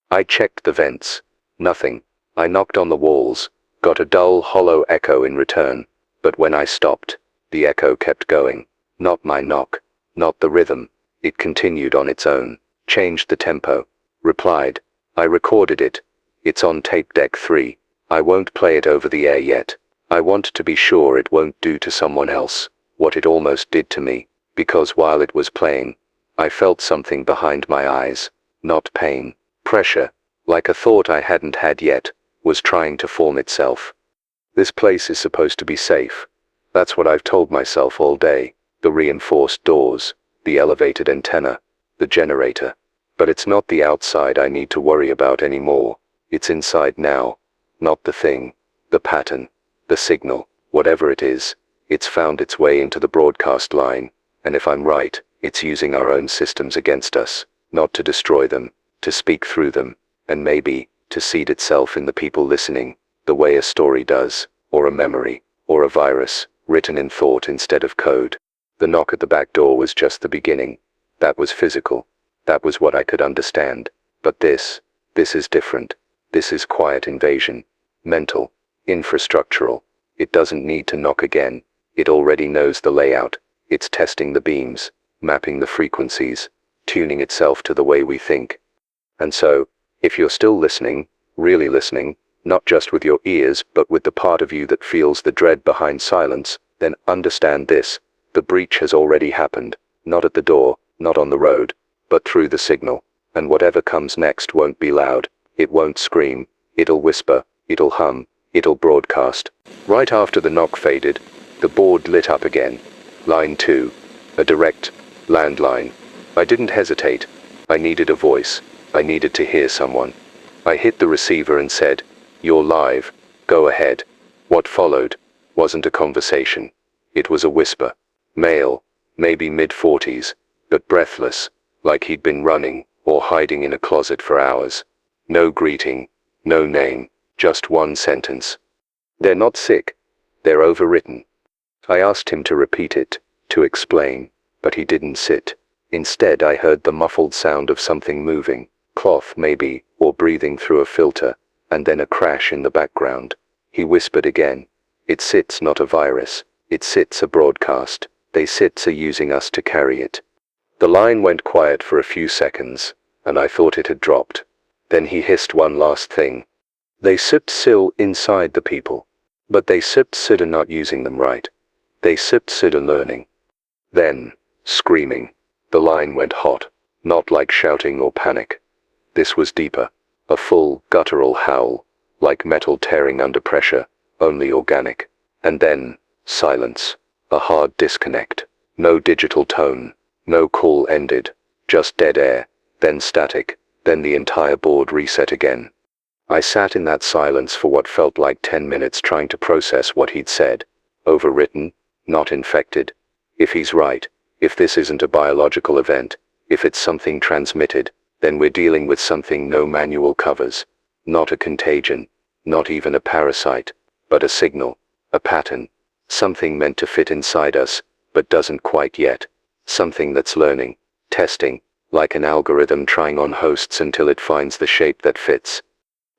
[SPEAKER 1] I checked the vents. Nothing. I knocked on the walls, got a dull, hollow echo in return, but when I stopped, the echo kept going. Not my knock, not the rhythm. It continued on its own, changed the tempo, replied. I recorded it. It's on tape deck 3. I won't play it over the air yet. I want to be sure it won't do to someone else what it almost did to me, because while it was playing, I felt something behind my eyes, not pain, pressure, like a thought I hadn't had yet, was trying to form itself. This place is supposed to be safe. That's what I've told myself all day. The reinforced doors, the elevated antenna, the generator. But it's not the outside I need to worry about anymore. It's inside now. Not the thing, the pattern, the signal, whatever it is. It's found its way into the broadcast line, and if I'm right, it's using our own systems against us, not to destroy them, to speak through them, and maybe, to seed itself in the people listening, the way a story does, or a memory, or a virus, written in thought instead of code. The knock at the back door was just the beginning. That was physical. That was what I could understand. But this is different. This is quiet invasion. Mental. Infrastructural. It doesn't need to knock again. It already knows the layout. It's testing the beams, mapping the frequencies, tuning itself to the way we think. And so, if you're still listening, really listening, not just with your ears but with the part of you that feels the dread behind silence, then understand this. The breach has already happened, not at the door, not on the road, but through the signal. And whatever comes next won't be loud, it won't scream, it'll whisper, it'll hum, it'll broadcast. Right after the knock faded, the board lit up again. Line 2. A direct landline. I didn't hesitate. I needed a voice. I needed to hear someone. I hit the receiver and said, "You're live. Go ahead." What followed wasn't a conversation. It was a whisper. Male, maybe mid-40s, but breathless, like he'd been running or hiding in a closet for hours. No greeting, no name, just one sentence. "They're not sick. They're overwritten." I asked him to repeat it, to explain, but he didn't sit. Instead I heard the muffled sound of something moving, cloth maybe, or breathing through a filter, and then a crash in the background. He whispered again. "It sits, not a virus. It sits, a broadcast. They sits are using us to carry it." The line went quiet for a few seconds, and I thought it had dropped. Then he hissed one last thing. "They sipped still inside the people. But they sipped sid are not using them right. They sipped sid are learning." Then, screaming, the line went hot, not like shouting or panic. This was deeper, a full, guttural howl, like metal tearing under pressure, only organic. And then, silence, a hard disconnect. No digital tone, no call ended, just dead air, then static, then the entire board reset again. I sat in that silence for what felt like 10 minutes trying to process what he'd said. Overwritten, not infected. If he's right, if this isn't a biological event, if it's something transmitted, then we're dealing with something no manual covers. Not a contagion, not even a parasite, but a signal, a pattern. Something meant to fit inside us, but doesn't quite yet. Something that's learning, testing, like an algorithm trying on hosts until it finds the shape that fits.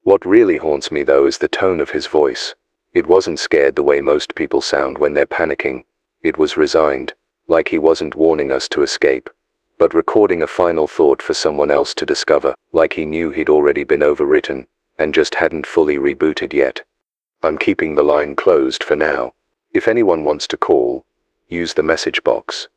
[SPEAKER 1] What really haunts me though is the tone of his voice. It wasn't scared the way most people sound when they're panicking. It was resigned, like he wasn't warning us to escape, but recording a final thought for someone else to discover, like he knew he'd already been overwritten, and just hadn't fully rebooted yet. "I'm keeping the line closed for now. If anyone wants to call, use the message box.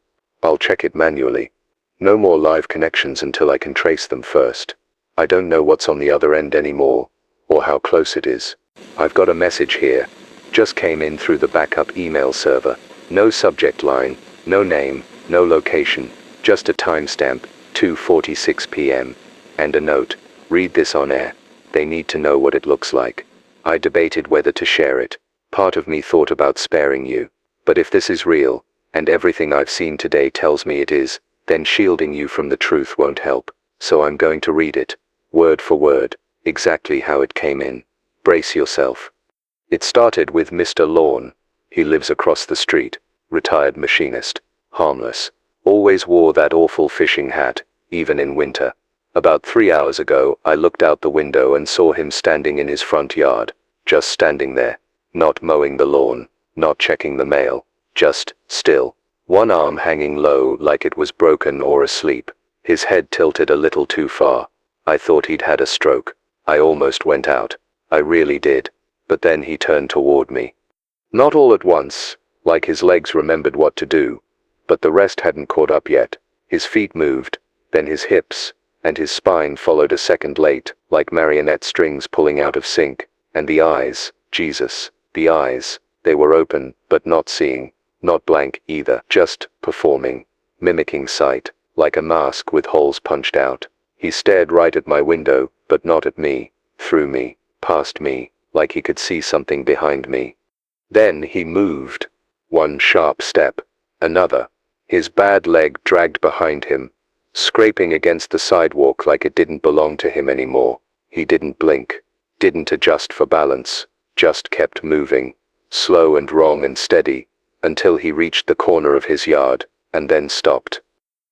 [SPEAKER 1] I'll check it manually. No more live connections until I can trace them first. I don't know what's on the other end anymore, or how close it is. I've got a message here. Just came in through the backup email server. No subject line, no name, no location, just a timestamp, 2:46 p.m. And a note. Read this on air. They need to know what it looks like." I debated whether to share it. Part of me thought about sparing you. But if this is real, and everything I've seen today tells me it is, then shielding you from the truth won't help. So I'm going to read it. word for word, exactly how it came in. Brace yourself. It started with Mr. Lawn. He lives across the street, retired machinist, harmless, always wore that awful fishing hat, even in winter. About 3 hours ago, I looked out the window and saw him standing in his front yard, just standing there, not mowing the lawn, not checking the mail, just still, one arm hanging low like it was broken or asleep, his head tilted a little too far. I thought he'd had a stroke. I almost went out. I really did. But then he turned toward me. Not all at once, like his legs remembered what to do, but the rest hadn't caught up yet. His feet moved, then his hips, and his spine followed a second late, like marionette strings pulling out of sync. And the eyes, Jesus, the eyes, they were open, but not seeing, not blank either, just performing, mimicking sight, like a mask with holes punched out. He stared right at my window, but not at me, through me, past me, like he could see something behind me. Then he moved. One sharp step, another. His bad leg dragged behind him, scraping against the sidewalk like it didn't belong to him anymore. He didn't blink, didn't adjust for balance, just kept moving, slow and wrong and steady, until he reached the corner of his yard, and then stopped.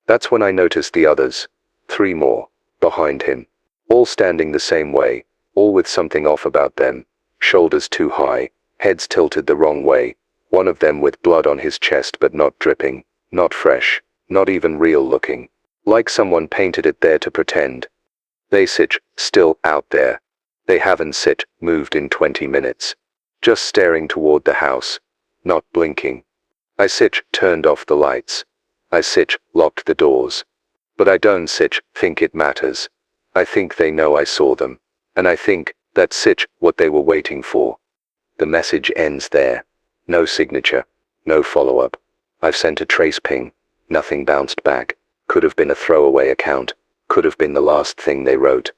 [SPEAKER 1] That's when I noticed the others, 3 more, behind him, all standing the same way, all with something off about them, shoulders too high, heads tilted the wrong way, one of them with blood on his chest but not dripping, not fresh, not even real looking, like someone painted it there to pretend. They sit still out there. They haven't moved in 20 minutes. Just staring toward the house, not blinking. I turned off the lights. I locked the doors. But I don't think it matters. I think they know I saw them. And I think that's what they were waiting for. The message ends there. No signature. No follow-up. I've sent a trace ping. Nothing bounced back. Could have been a throwaway account. Could have been the last thing they wrote.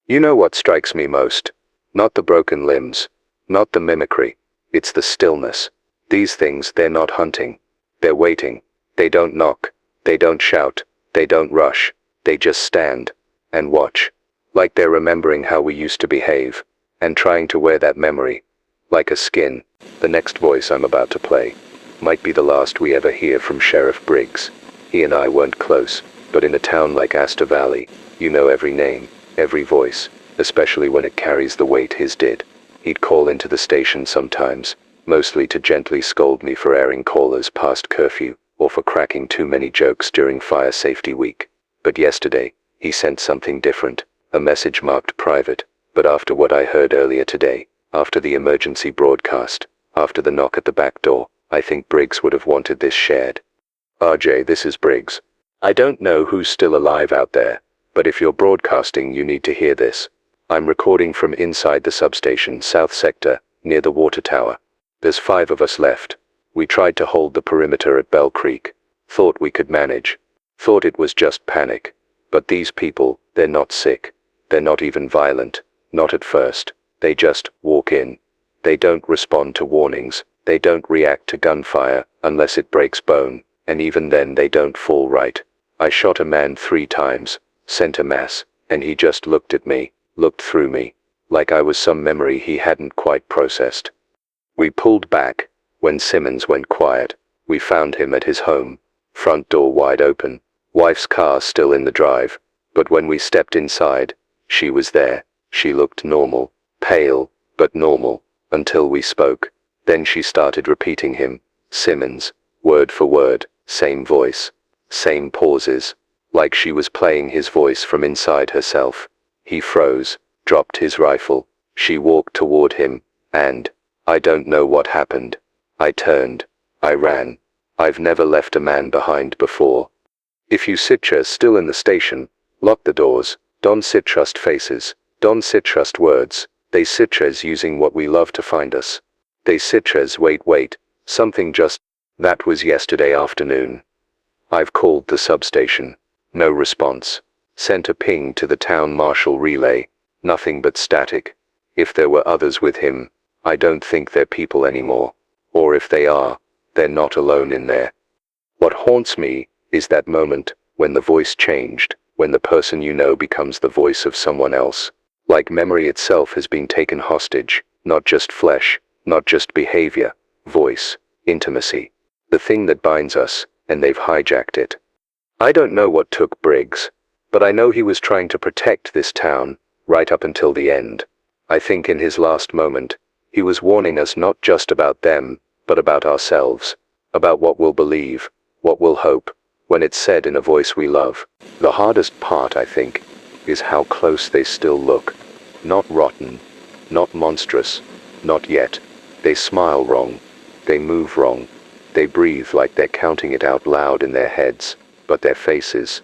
[SPEAKER 1] You know what strikes me most? Not the broken limbs. Not the mimicry. It's the stillness. These things, they're not hunting. They're waiting. They don't knock. They don't shout. They don't rush. They just stand and watch. Like they're remembering how we used to behave, and trying to wear that memory like a skin. The next voice I'm about to play might be the last we ever hear from Sheriff Briggs. He and I weren't close, but in a town like Astor Valley, you know every name, every voice, especially when it carries the weight his did. He'd call into the station sometimes, mostly to gently scold me for airing callers past curfew, or for cracking too many jokes during Fire Safety Week. But yesterday, he sent something different, a message marked private. But after what I heard earlier today, after the emergency broadcast, after the knock at the back door, I think Briggs would have wanted this shared. RJ, this is Briggs. I don't know who's still alive out there, but if you're broadcasting, you need to hear this. I'm recording from inside the substation, South Sector, near the water tower. There's 5 of us left. We tried to hold the perimeter at Bell Creek. Thought we could manage. Thought it was just panic. But these people, they're not sick. They're not even violent. Not at first. They just walk in. They don't respond to warnings. They don't react to gunfire, unless it breaks bone. And even then they don't fall right. I shot a man 3 times, sent a mass, and he just looked at me, looked through me, like I was some memory he hadn't quite processed. We pulled back. When Simmons went quiet, we found him at his home, front door wide open, wife's car still in the drive. But when we stepped inside, she was there. She looked normal, pale, but normal, until we spoke. Then she started repeating him, Simmons, word for word, same voice, same pauses, like she was playing his voice from inside herself. He froze, dropped his rifle. She walked toward him, and I don't know what happened. I turned. I ran. I've never left a man behind before. If you still in the station, lock the doors. Don't trust faces. Don't trust words. They using what we love to find us. They wait, something just. That was yesterday afternoon. I've called the substation. No response. Sent a ping to the town marshal relay. Nothing but static. If there were others with him, I don't think they're people anymore. Or if they are, they're not alone in there. What haunts me is that moment when the voice changed, when the person you know becomes the voice of someone else. Like memory itself has been taken hostage, not just flesh, not just behavior, voice, intimacy. The thing that binds us, and they've hijacked it. I don't know what took Briggs, but I know he was trying to protect this town, right up until the end. I think in his last moment, he was warning us not just about them, but about ourselves, about what we'll believe, what we'll hope, when it's said in a voice we love. The hardest part, I think, is how close they still look. Not rotten, not monstrous, not yet. They smile wrong, they move wrong, they breathe like they're counting it out loud in their heads, but their faces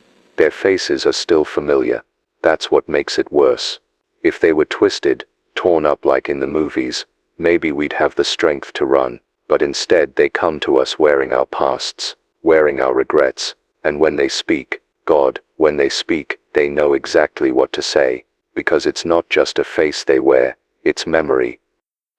[SPEAKER 1] are still familiar. That's what makes it worse. If they were twisted, torn up like in the movies, maybe we'd have the strength to run, but instead they come to us wearing our pasts, wearing our regrets, and when they speak, God, when they speak, they know exactly what to say, because it's not just a face they wear, it's memory.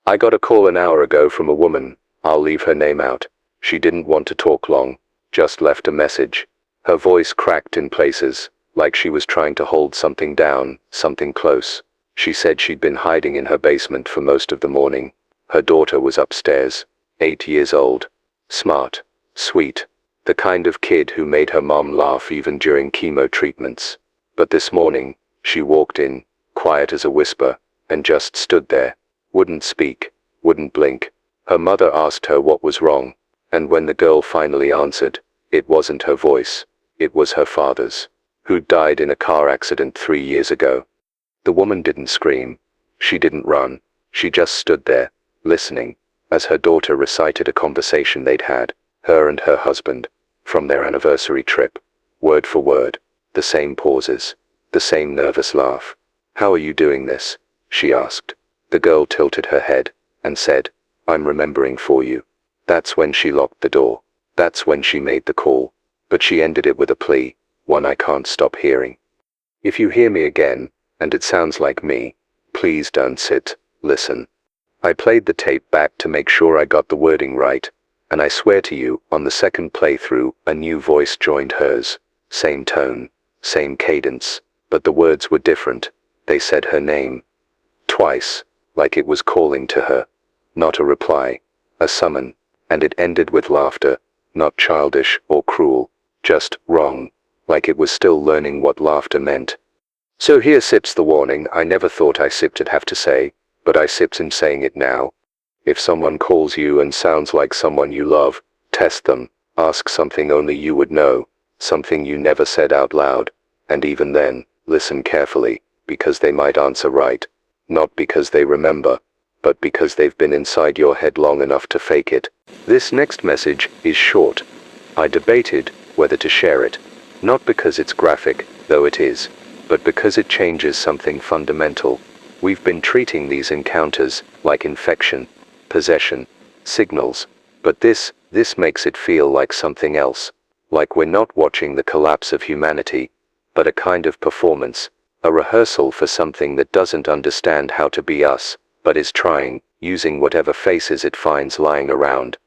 [SPEAKER 1] I got a call an hour ago from a woman, I'll leave her name out. She didn't want to talk long, just left a message. Her voice cracked in places, like she was trying to hold something down, something close. She said she'd been hiding in her basement for most of the morning. Her daughter was upstairs, 8 years old. Smart, sweet, the kind of kid who made her mom laugh even during chemo treatments. But this morning, she walked in, quiet as a whisper, and just stood there. Wouldn't speak, wouldn't blink. Her mother asked her what was wrong, and when the girl finally answered, it wasn't her voice, it was her father's, who'd died in a car accident 3 years ago. The woman didn't scream, she didn't run, she just stood there, listening, as her daughter recited a conversation they'd had, her and her husband, from their anniversary trip, word for word, the same pauses, the same nervous laugh. "How are you doing this?" she asked. The girl tilted her head, and said, "I'm remembering for you." That's when she locked the door. That's when she made the call. But she ended it with a plea, one I can't stop hearing. "If you hear me again, and it sounds like me, please don't sit, listen." I played the tape back to make sure I got the wording right, and I swear to you, on the second playthrough, a new voice joined hers. Same tone, same cadence, but the words were different. They said her name. Twice, like it was calling to her. Not a reply, a summon, and it ended with laughter, not childish or cruel, just wrong, like it was still learning what laughter meant. So here sips the warning I never thought I sipped it have to say, but I sips in saying it now. If someone calls you and sounds like someone you love, test them, ask something only you would know, something you never said out loud, and even then, listen carefully, because they might answer right. Not because they remember, but because they've been inside your head long enough to fake it. This next message is short. I debated whether to share it, not because it's graphic, though it is, but because it changes something fundamental. We've been treating these encounters like infection, possession, signals, but this makes it feel like something else, like we're not watching the collapse of humanity, but a kind of performance, a rehearsal for something that doesn't understand how to be us, but is trying, using whatever faces it finds lying around.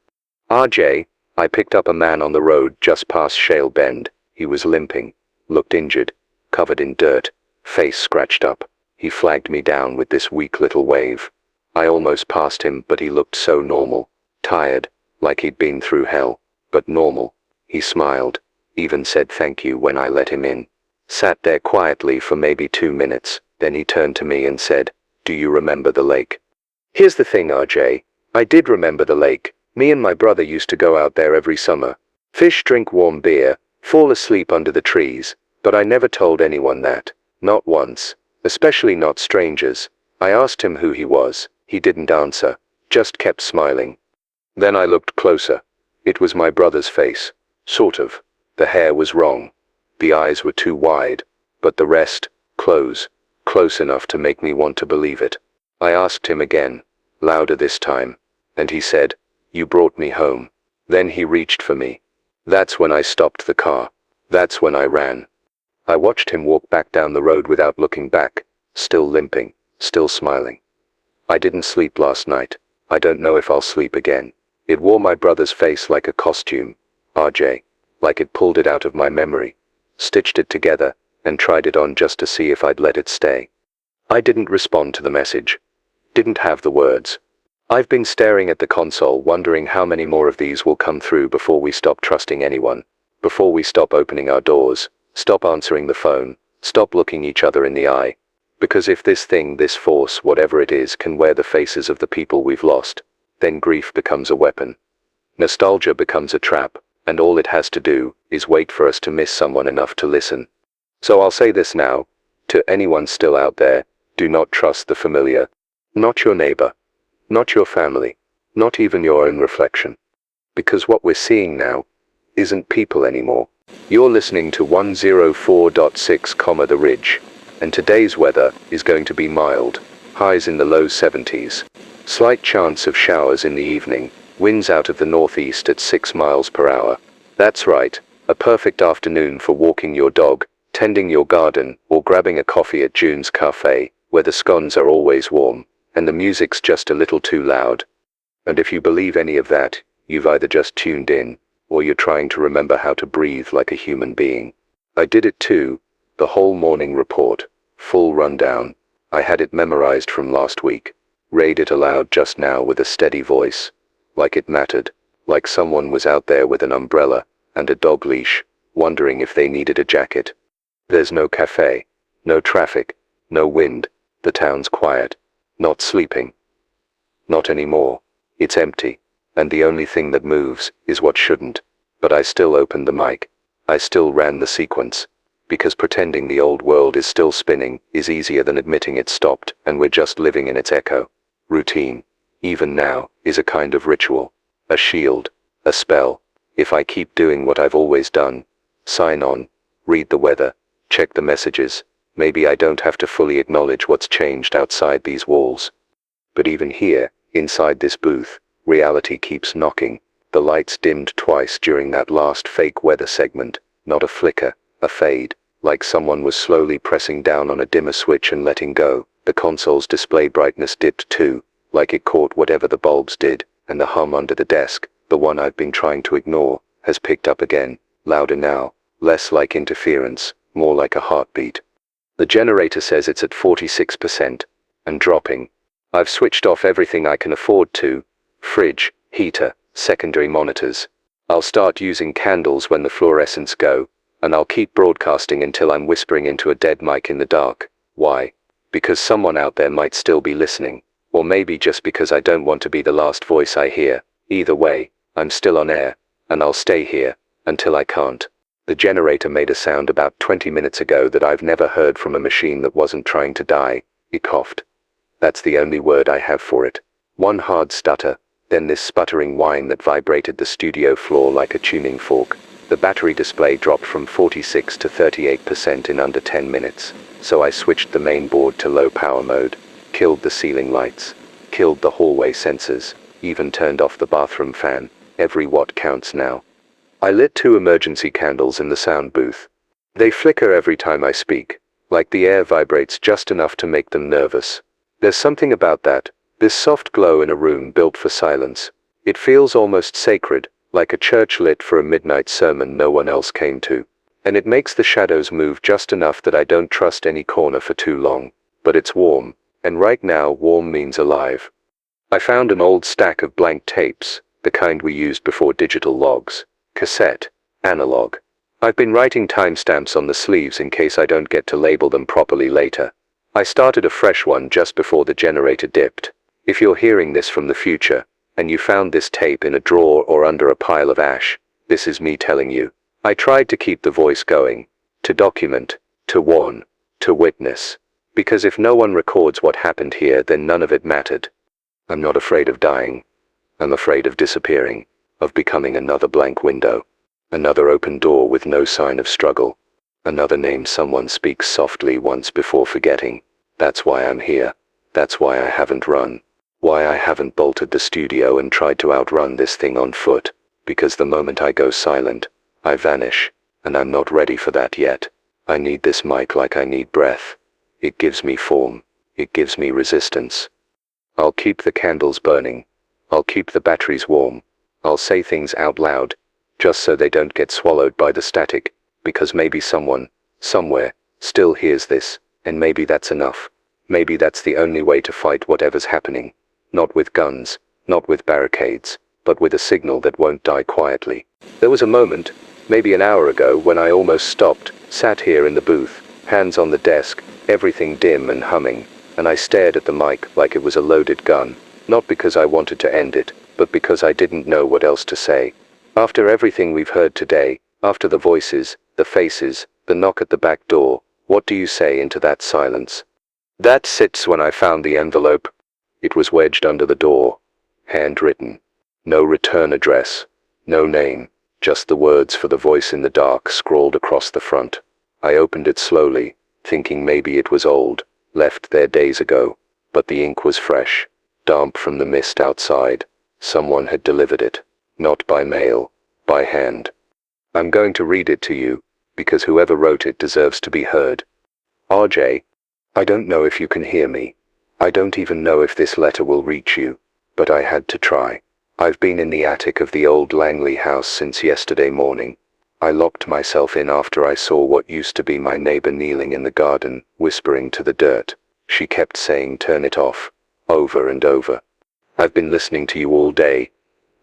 [SPEAKER 1] RJ, I picked up a man on the road just past Shale Bend. He was limping, looked injured, covered in dirt, face scratched up. He flagged me down with this weak little wave. I almost passed him, but he looked so normal, tired, like he'd been through hell, but normal. He smiled, even said thank you when I let him in. Sat there quietly for maybe 2 minutes, then he turned to me and said, "Do you remember the lake?" Here's the thing, RJ. I did remember the lake. Me and my brother used to go out there every summer. Fish, drink warm beer, fall asleep under the trees, but I never told anyone that. Not once. Especially not strangers. I asked him who he was. He didn't answer, just kept smiling. Then I looked closer. It was my brother's face. Sort of. The hair was wrong. The eyes were too wide, but the rest, close enough to make me want to believe it. I asked him again, louder this time, and he said, "You brought me home." Then he reached for me. That's when I stopped the car. That's when I ran. I watched him walk back down the road without looking back, still limping, still smiling. I didn't sleep last night. I don't know if I'll sleep again. It wore my brother's face like a costume, RJ, like it pulled it out of my memory, stitched it together, and tried it on just to see if I'd let it stay. I didn't respond to the message. Didn't have the words. I've been staring at the console wondering how many more of these will come through before we stop trusting anyone, before we stop opening our doors, stop answering the phone, stop looking each other in the eye. Because if this thing, this force, whatever it is, can wear the faces of the people we've lost, then grief becomes a weapon. Nostalgia becomes a trap, and all it has to do is wait for us to miss someone enough to listen. So I'll say this now, to anyone still out there, do not trust the familiar. Not your neighbor. Not your family. Not even your own reflection. Because what we're seeing now isn't people anymore. You're listening to 104.6, The Ridge. And today's weather is going to be mild, highs in the low 70s. Slight chance of showers in the evening, winds out of the northeast at 6 miles per hour. That's right, a perfect afternoon for walking your dog, tending your garden, or grabbing a coffee at June's Cafe, where the scones are always warm, and the music's just a little too loud. And if you believe any of that, you've either just tuned in, or you're trying to remember how to breathe like a human being. I did it too. The whole morning report, full rundown. I had it memorized from last week. Read it aloud just now with a steady voice. Like it mattered. Like someone was out there with an umbrella and a dog leash, wondering if they needed a jacket. There's no cafe. No traffic. No wind. The town's quiet. Not sleeping. Not anymore. It's empty. And the only thing that moves is what shouldn't. But I still opened the mic. I still ran the sequence. Because pretending the old world is still spinning is easier than admitting it stopped and we're just living in its echo. Routine, even now, is a kind of ritual. A shield. A spell. If I keep doing what I've always done, sign on, read the weather, check the messages, maybe I don't have to fully acknowledge what's changed outside these walls. But even here, inside this booth, reality keeps knocking. The lights dimmed twice during that last fake weather segment, not a flicker. A fade, like someone was slowly pressing down on a dimmer switch and letting go. The console's display brightness dipped too, like it caught whatever the bulbs did, and the hum under the desk, the one I've been trying to ignore, has picked up again, louder now, less like interference, more like a heartbeat. The generator says it's at 46%, and dropping. I've switched off everything I can afford to, fridge, heater, secondary monitors. I'll start using candles when the fluorescents go. And I'll keep broadcasting until I'm whispering into a dead mic in the dark. Why? Because someone out there might still be listening. Or maybe just because I don't want to be the last voice I hear. Either way, I'm still on air. And I'll stay here until I can't. The generator made a sound about 20 minutes ago that I've never heard from a machine that wasn't trying to die. It coughed. That's the only word I have for it. One hard stutter, then this sputtering whine that vibrated the studio floor like a tuning fork. The battery display dropped from 46 to 38% in under 10 minutes, so I switched the main board to low power mode, killed the ceiling lights, killed the hallway sensors, even turned off the bathroom fan. Every watt counts now. I lit 2 emergency candles in the sound booth. They flicker every time I speak, like the air vibrates just enough to make them nervous. There's something about that, this soft glow in a room built for silence. It feels almost sacred. Like a church lit for a midnight sermon no one else came to. And it makes the shadows move just enough that I don't trust any corner for too long. But it's warm, and right now warm means alive. I found an old stack of blank tapes, the kind we used before digital logs. Cassette, analog. I've been writing timestamps on the sleeves in case I don't get to label them properly later. I started a fresh one just before the generator dipped. If you're hearing this from the future, and you found this tape in a drawer or under a pile of ash, this is me telling you. I tried to keep the voice going, to document, to warn, to witness. Because if no one records what happened here, then none of it mattered. I'm not afraid of dying. I'm afraid of disappearing, of becoming another blank window. Another open door with no sign of struggle. Another name someone speaks softly once before forgetting. That's why I'm here. That's why I haven't run. Why I haven't bolted the studio and tried to outrun this thing on foot. Because the moment I go silent, I vanish, and I'm not ready for that yet. I need this mic like I need breath. It gives me form. It gives me resistance. I'll keep the candles burning. I'll keep the batteries warm. I'll say things out loud, just so they don't get swallowed by the static, because maybe someone, somewhere, still hears this, and maybe that's enough. Maybe that's the only way to fight whatever's happening. Not with guns, not with barricades, but with a signal that won't die quietly. There was a moment, maybe an hour ago, when I almost stopped, sat here in the booth, hands on the desk, everything dim and humming, and I stared at the mic like it was a loaded gun, not because I wanted to end it, but because I didn't know what else to say. After everything we've heard today, after the voices, the faces, the knock at the back door, what do you say into that silence? That's it. When I found the envelope. It was wedged under the door. Handwritten. No return address. No name. Just the words for the voice in the dark scrawled across the front. I opened it slowly, thinking maybe it was old, left there days ago. But the ink was fresh, damp from the mist outside. Someone had delivered it. Not by mail, by hand. I'm going to read it to you, because whoever wrote it deserves to be heard. RJ, I don't know if you can hear me. I don't even know if this letter will reach you, but I had to try. I've been in the attic of the old Langley house since yesterday morning. I locked myself in after I saw what used to be my neighbor kneeling in the garden, whispering to the dirt. She kept saying turn it off, over and over. I've been listening to you all day.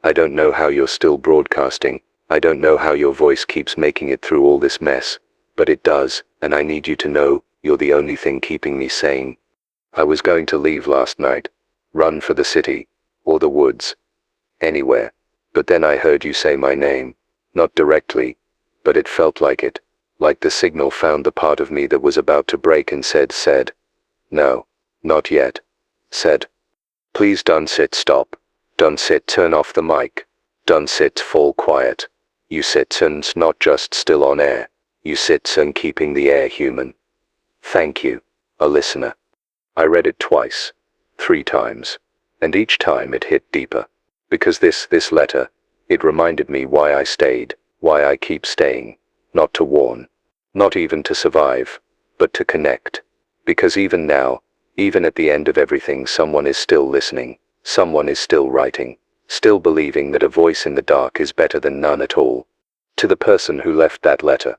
[SPEAKER 1] I don't know how you're still broadcasting. I don't know how your voice keeps making it through all this mess, but it does, and I need you to know, you're the only thing keeping me sane. I was going to leave last night, run for the city, or the woods, anywhere, but then I heard you say my name, not directly, but it felt like it, like the signal found the part of me that was about to break and said, no, not yet, said, please don't sit, stop, don't sit, turn off the mic, don't sit, fall quiet. You sit and not just still on air, you sit and keeping the air human. Thank you, a listener. I read it twice, 3 times, and each time it hit deeper. Because this letter, it reminded me why I stayed, why I keep staying, not to warn, not even to survive, but to connect. Because even now, even at the end of everything, someone is still listening, someone is still writing, still believing that a voice in the dark is better than none at all. To the person who left that letter,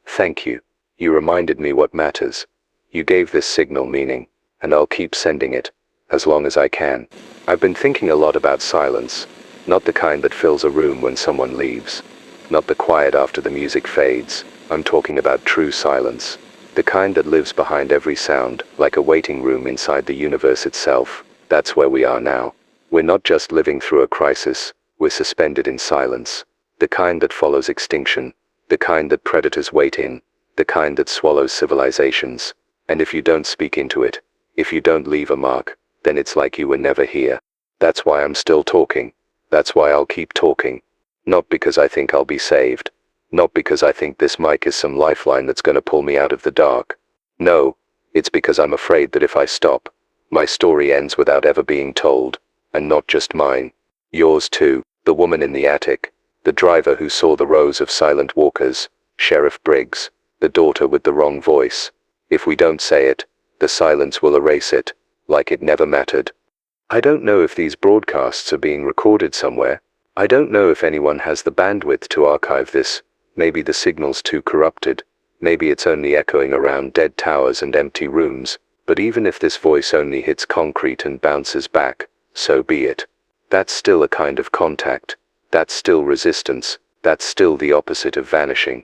[SPEAKER 1] thank you. You reminded me what matters. You gave this signal meaning, and I'll keep sending it, as long as I can. I've been thinking a lot about silence, not the kind that fills a room when someone leaves, not the quiet after the music fades. I'm talking about true silence, the kind that lives behind every sound, like a waiting room inside the universe itself. That's where we are now. We're not just living through a crisis, we're suspended in silence, the kind that follows extinction, the kind that predators wait in, the kind that swallows civilizations. And if you don't speak into it, if you don't leave a mark, then it's like you were never here. That's why I'm still talking. That's why I'll keep talking. Not because I think I'll be saved. Not because I think this mic is some lifeline that's gonna pull me out of the dark. No, it's because I'm afraid that if I stop, my story ends without ever being told. And not just mine. Yours too, the woman in the attic, the driver who saw the rows of silent walkers, Sheriff Briggs, the daughter with the wrong voice. If we don't say it, the silence will erase it, like it never mattered. I don't know if these broadcasts are being recorded somewhere. I don't know if anyone has the bandwidth to archive this. Maybe the signal's too corrupted. Maybe it's only echoing around dead towers and empty rooms. But even if this voice only hits concrete and bounces back, so be it. That's still a kind of contact. That's still resistance. That's still the opposite of vanishing.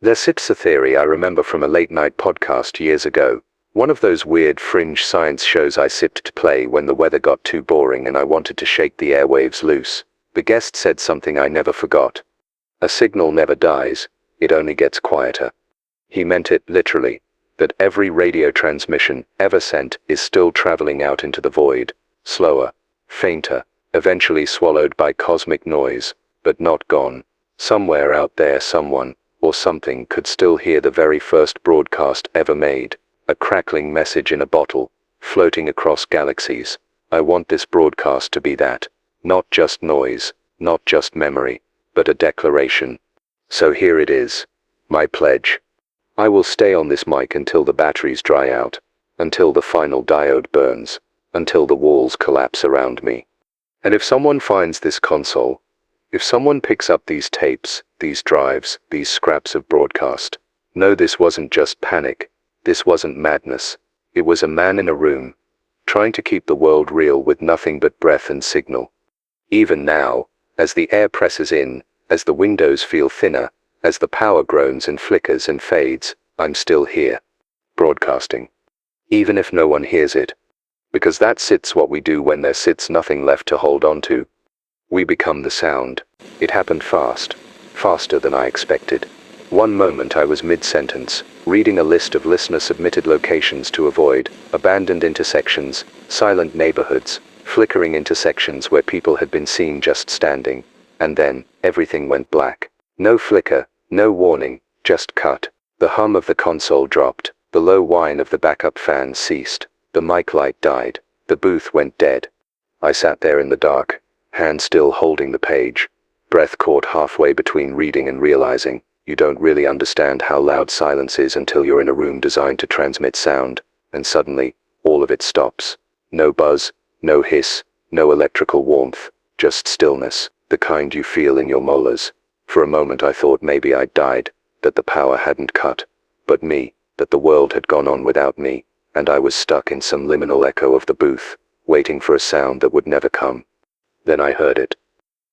[SPEAKER 1] There's a theory I remember from a late-night podcast years ago. One of those weird fringe science shows I sipped to play when the weather got too boring and I wanted to shake the airwaves loose. The guest said something I never forgot. A signal never dies, it only gets quieter. He meant it literally, that every radio transmission ever sent is still traveling out into the void, slower, fainter, eventually swallowed by cosmic noise, but not gone. Somewhere out there someone, or something, could still hear the very first broadcast ever made, a crackling message in a bottle, floating across galaxies. I want this broadcast to be that, not just noise, not just memory, but a declaration. So here it is, my pledge. I will stay on this mic until the batteries dry out, until the final diode burns, until the walls collapse around me. And if someone finds this console, if someone picks up these tapes, these drives, these scraps of broadcast, know this wasn't just panic, This wasn't madness. It was a man in a room, trying to keep the world real with nothing but breath and signal. Even now, as the air presses in, as the windows feel thinner, as the power groans and flickers and fades, I'm still here. Broadcasting. Even if no one hears it. Because that's what we do when there sits nothing left to hold on to. We become the sound. It happened fast. Faster than I expected. One moment I was mid-sentence, reading a list of listener-submitted locations to avoid, abandoned intersections, silent neighborhoods, flickering intersections where people had been seen just standing. And then, everything went black. No flicker, no warning, just cut. The hum of the console dropped, the low whine of the backup fan ceased, the mic light died, the booth went dead. I sat there in the dark, hand still holding the page, breath caught halfway between reading and realizing, you don't really understand how loud silence is until you're in a room designed to transmit sound, and suddenly, all of it stops. No buzz, no hiss, no electrical warmth, just stillness, the kind you feel in your molars. For a moment I thought maybe I'd died, that the power hadn't cut, but me, that the world had gone on without me, and I was stuck in some liminal echo of the booth, waiting for a sound that would never come. Then I heard it.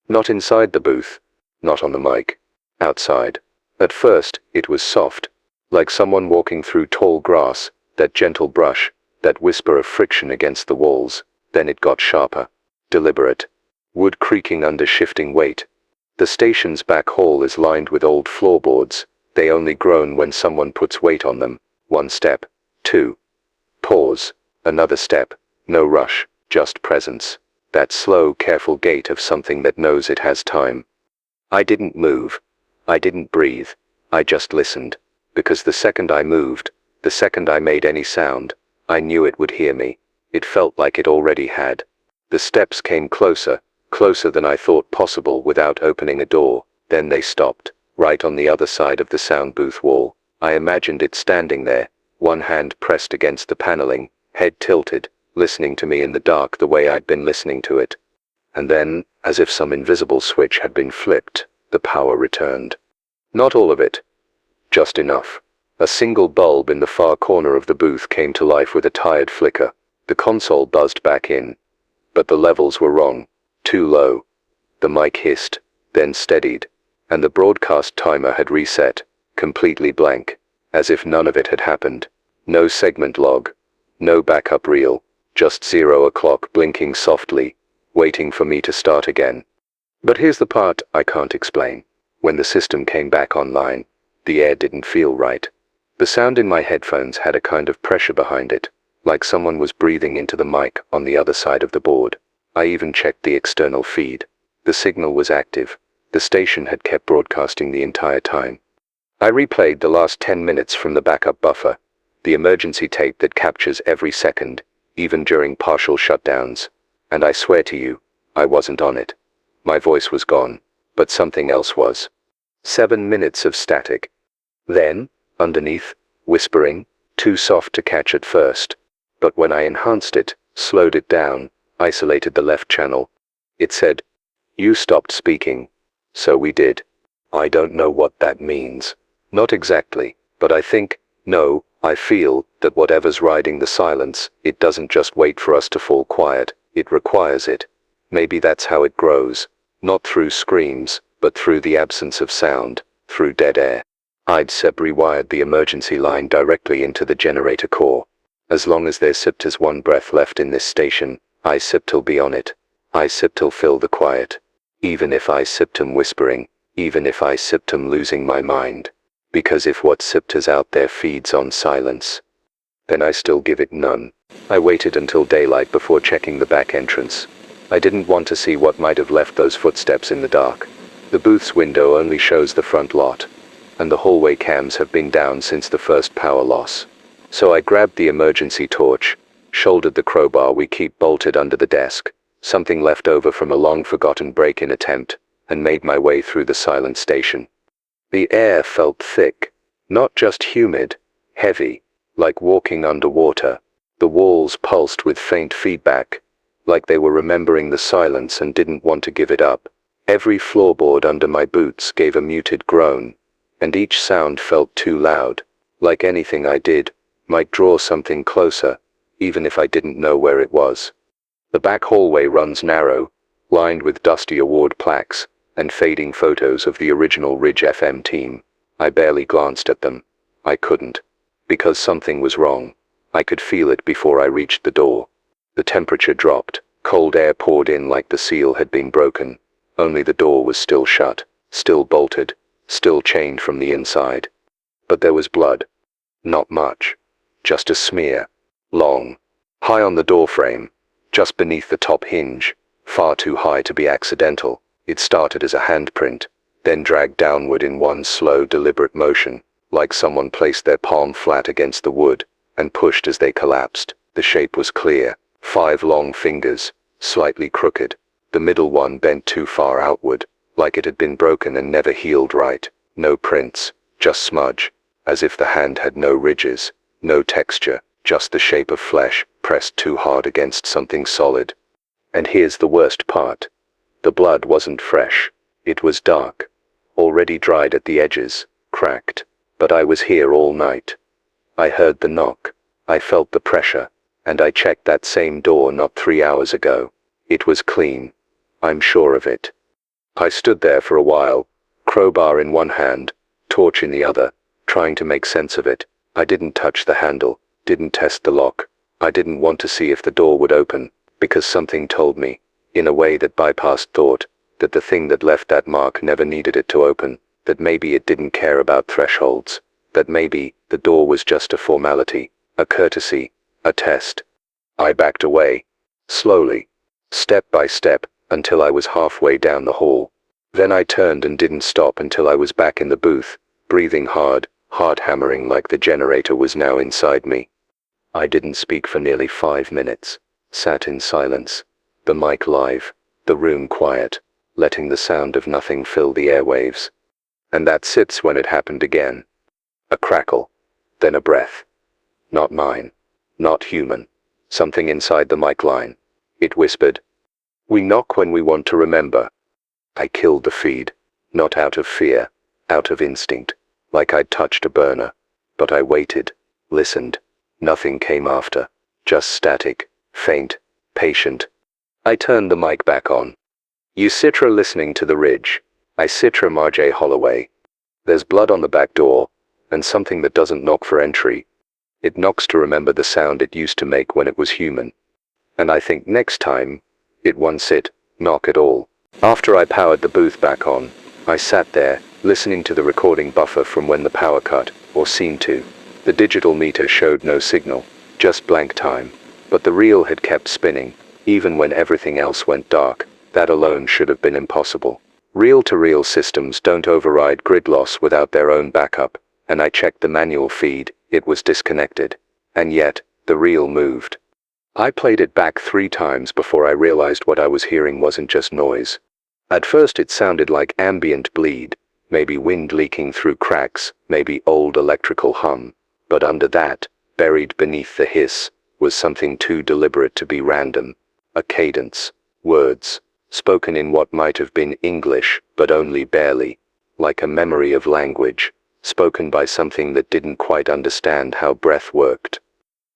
[SPEAKER 1] Not inside the booth, not on the mic, outside. At first, it was soft, like someone walking through tall grass, that gentle brush, that whisper of friction against the walls. Then it got sharper, deliberate, wood creaking under shifting weight. The station's back hall is lined with old floorboards. They only groan when someone puts weight on them. 1 step, 2. Pause. Another step. No rush, just presence. That slow, careful gait of something that knows it has time. I didn't move. I didn't breathe. I just listened. Because the second I moved, the second I made any sound, I knew it would hear me. It felt like it already had. The steps came closer, closer than I thought possible without opening a door. Then they stopped, right on the other side of the sound booth wall. I imagined it standing there, one hand pressed against the paneling, head tilted, listening to me in the dark the way I'd been listening to it. And then, as if some invisible switch had been flipped, the power returned. Not all of it. Just enough. A single bulb in the far corner of the booth came to life with a tired flicker. The console buzzed back in. But the levels were wrong. Too low. The mic hissed, then steadied, and the broadcast timer had reset, completely blank, as if none of it had happened. No segment log. No backup reel. Just 0 o'clock blinking softly, waiting for me to start again. But here's the part I can't explain. When the system came back online, the air didn't feel right. The sound in my headphones had a kind of pressure behind it, like someone was breathing into the mic on the other side of the board. I even checked the external feed. The signal was active. The station had kept broadcasting the entire time. I replayed the last 10 minutes from the backup buffer, the emergency tape that captures every second, even during partial shutdowns. And I swear to you, I wasn't on it. My voice was gone, but something else was. 7 minutes of static. Then, underneath, whispering, too soft to catch at first. But when I enhanced it, slowed it down, isolated the left channel, it said, "You stopped speaking. So we did." I don't know what that means. Not exactly, but I think, no, I feel, that whatever's riding the silence, it doesn't just wait for us to fall quiet, it requires it. Maybe that's how it grows. Not through screams, but through the absence of sound, through dead air. I'd rewired the emergency line directly into the generator core. As long as there's sipped one breath left in this station, I sipp'll be on it. I sipp'll fill the quiet. Even if I sipp'm whispering, even if I sipp'm losing my mind. Because if what sipped out there feeds on silence, then I still give it none. I waited until daylight before checking the back entrance. I didn't want to see what might have left those footsteps in the dark. The booth's window only shows the front lot, and the hallway cams have been down since the first power loss. So I grabbed the emergency torch, shouldered the crowbar we keep bolted under the desk, something left over from a long-forgotten break-in attempt, and made my way through the silent station. The air felt thick, not just humid, heavy, like walking underwater. The walls pulsed with faint feedback, like they were remembering the silence and didn't want to give it up. Every floorboard under my boots gave a muted groan, and each sound felt too loud, like anything I did, might draw something closer, even if I didn't know where it was. The back hallway runs narrow, lined with dusty award plaques and fading photos of the original Ridge FM team. I barely glanced at them. I couldn't. Because something was wrong. I could feel it before I reached the door. The temperature dropped, cold air poured in like the seal had been broken. Only the door was still shut, still bolted, still chained from the inside. But there was blood. Not much. Just a smear. Long. High on the doorframe. Just beneath the top hinge. Far too high to be accidental. It started as a handprint, then dragged downward in one slow, deliberate motion, like someone placed their palm flat against the wood, and pushed as they collapsed. The shape was clear. 5 long fingers, slightly crooked. The middle one bent too far outward, like it had been broken and never healed right. No prints, just smudge, as if the hand had no ridges, no texture, just the shape of flesh, pressed too hard against something solid. And here's the worst part. The blood wasn't fresh. It was dark. Already dried at the edges, cracked. But I was here all night. I heard the knock. I felt the pressure. And I checked that same door not 3 hours ago. It was clean. I'm sure of it. I stood there for a while, crowbar in one hand, torch in the other, trying to make sense of it. I didn't touch the handle, didn't test the lock. I didn't want to see if the door would open, because something told me, in a way that bypassed thought, that the thing that left that mark never needed it to open, that maybe it didn't care about thresholds, that maybe the door was just a formality, a courtesy, a test. I backed away, slowly, step by step, until I was halfway down the hall. Then I turned and didn't stop until I was back in the booth, breathing hard, heart hammering like the generator was now inside me. I didn't speak for nearly 5 minutes, sat in silence. The mic live, the room quiet, letting the sound of nothing fill the airwaves. And that's it when it happened again. A crackle, then a breath. Not mine, not human. Something inside the mic line. It whispered, "We knock when we want to remember." I killed the feed, not out of fear, out of instinct, like I'd touched a burner. But I waited, listened. Nothing came after, just static, faint, patient. I turned the mic back on. "You Citra listening to the Ridge. I Citra Marjay Holloway. There's blood on the back door, and something that doesn't knock for entry. It knocks to remember the sound it used to make when it was human. And I think next time, it won't sit, knock at all." After I powered the booth back on, I sat there, listening to the recording buffer from when the power cut, or seemed to. The digital meter showed no signal, just blank time. But the reel had kept spinning. Even when everything else went dark, that alone should have been impossible. Reel-to-reel systems don't override grid loss without their own backup, and I checked the manual feed, it was disconnected. And yet, the reel moved. I played it back 3 times before I realized what I was hearing wasn't just noise. At first it sounded like ambient bleed, maybe wind leaking through cracks, maybe old electrical hum. But under that, buried beneath the hiss, was something too deliberate to be random. A cadence, words, spoken in what might have been English, but only barely, like a memory of language, spoken by something that didn't quite understand how breath worked.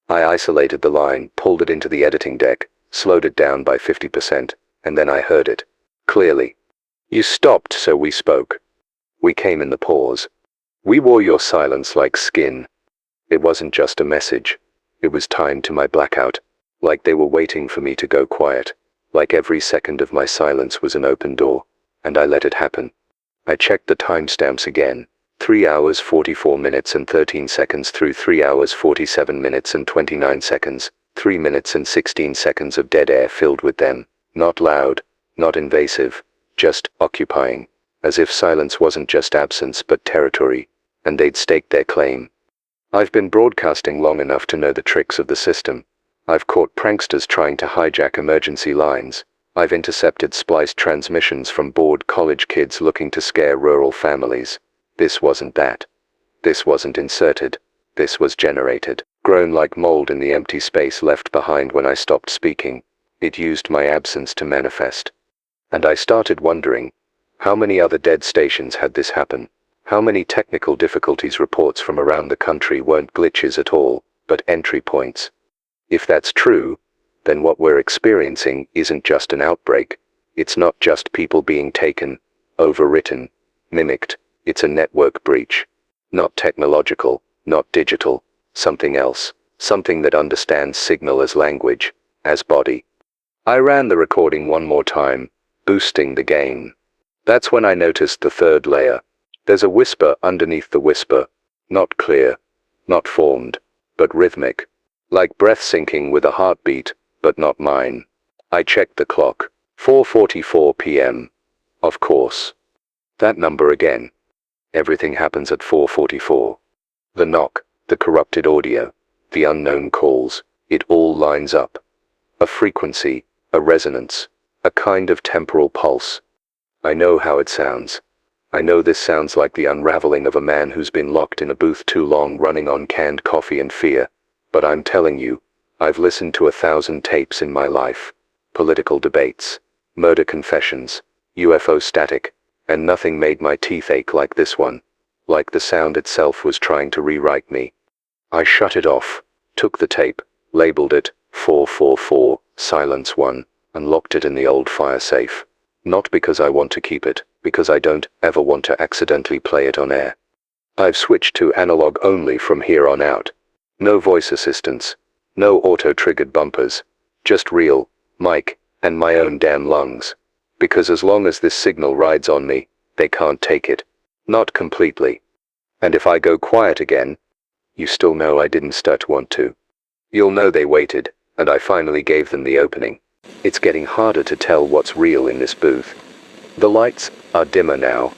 [SPEAKER 1] I isolated the line, pulled it into the editing deck, slowed it down by 50%, and then I heard it. Clearly. "You stopped, so we spoke. We came in the pause. We wore your silence like skin." It wasn't just a message. It was timed to my blackout. Like they were waiting for me to go quiet. Like every second of my silence was an open door. And I let it happen. I checked the timestamps again. 3 hours 44 minutes and 13 seconds through 3 hours 47 minutes and 29 seconds. 3 minutes and 16 seconds of dead air filled with them. Not loud, not invasive, just occupying. As if silence wasn't just absence but territory. And they'd staked their claim. I've been broadcasting long enough to know the tricks of the system. I've caught pranksters trying to hijack emergency lines. I've intercepted spliced transmissions from bored college kids looking to scare rural families. This wasn't that. This wasn't inserted. This was generated, grown like mold in the empty space left behind when I stopped speaking. It used my absence to manifest. And I started wondering, how many other dead stations had this happen? How many technical difficulties reports from around the country weren't glitches at all, but entry points. If that's true, then what we're experiencing isn't just an outbreak. It's not just people being taken, overwritten, mimicked. It's a network breach. Not technological, not digital, something else, something that understands signal as language, as body. I ran the recording one more time, boosting the gain. That's when I noticed the third layer. There's a whisper underneath the whisper, not clear, not formed, but rhythmic, like breath syncing with a heartbeat, but not mine. I checked the clock, 4:44 p.m. Of course. That number again. Everything happens at 4:44. The knock, the corrupted audio, the unknown calls, it all lines up. A frequency, a resonance, a kind of temporal pulse. I know how it sounds. I know this sounds like the unraveling of a man who's been locked in a booth too long running on canned coffee and fear. But I'm telling you, I've listened to 1,000 tapes in my life. Political debates, murder confessions, UFO static, and nothing made my teeth ache like this one. Like the sound itself was trying to rewrite me. I shut it off, took the tape, labeled it 444, silence 1, and locked it in the old fire safe. Not because I want to keep it, because I don't ever want to accidentally play it on air. I've switched to analog only from here on out. No voice assistance, no auto-triggered bumpers, just real, mic, and my own damn lungs. Because as long as this signal rides on me, they can't take it. Not completely. And if I go quiet again, you still know I didn't start want to. You'll know they waited, and I finally gave them the opening. It's getting harder to tell what's real in this booth. The lights are dimmer now,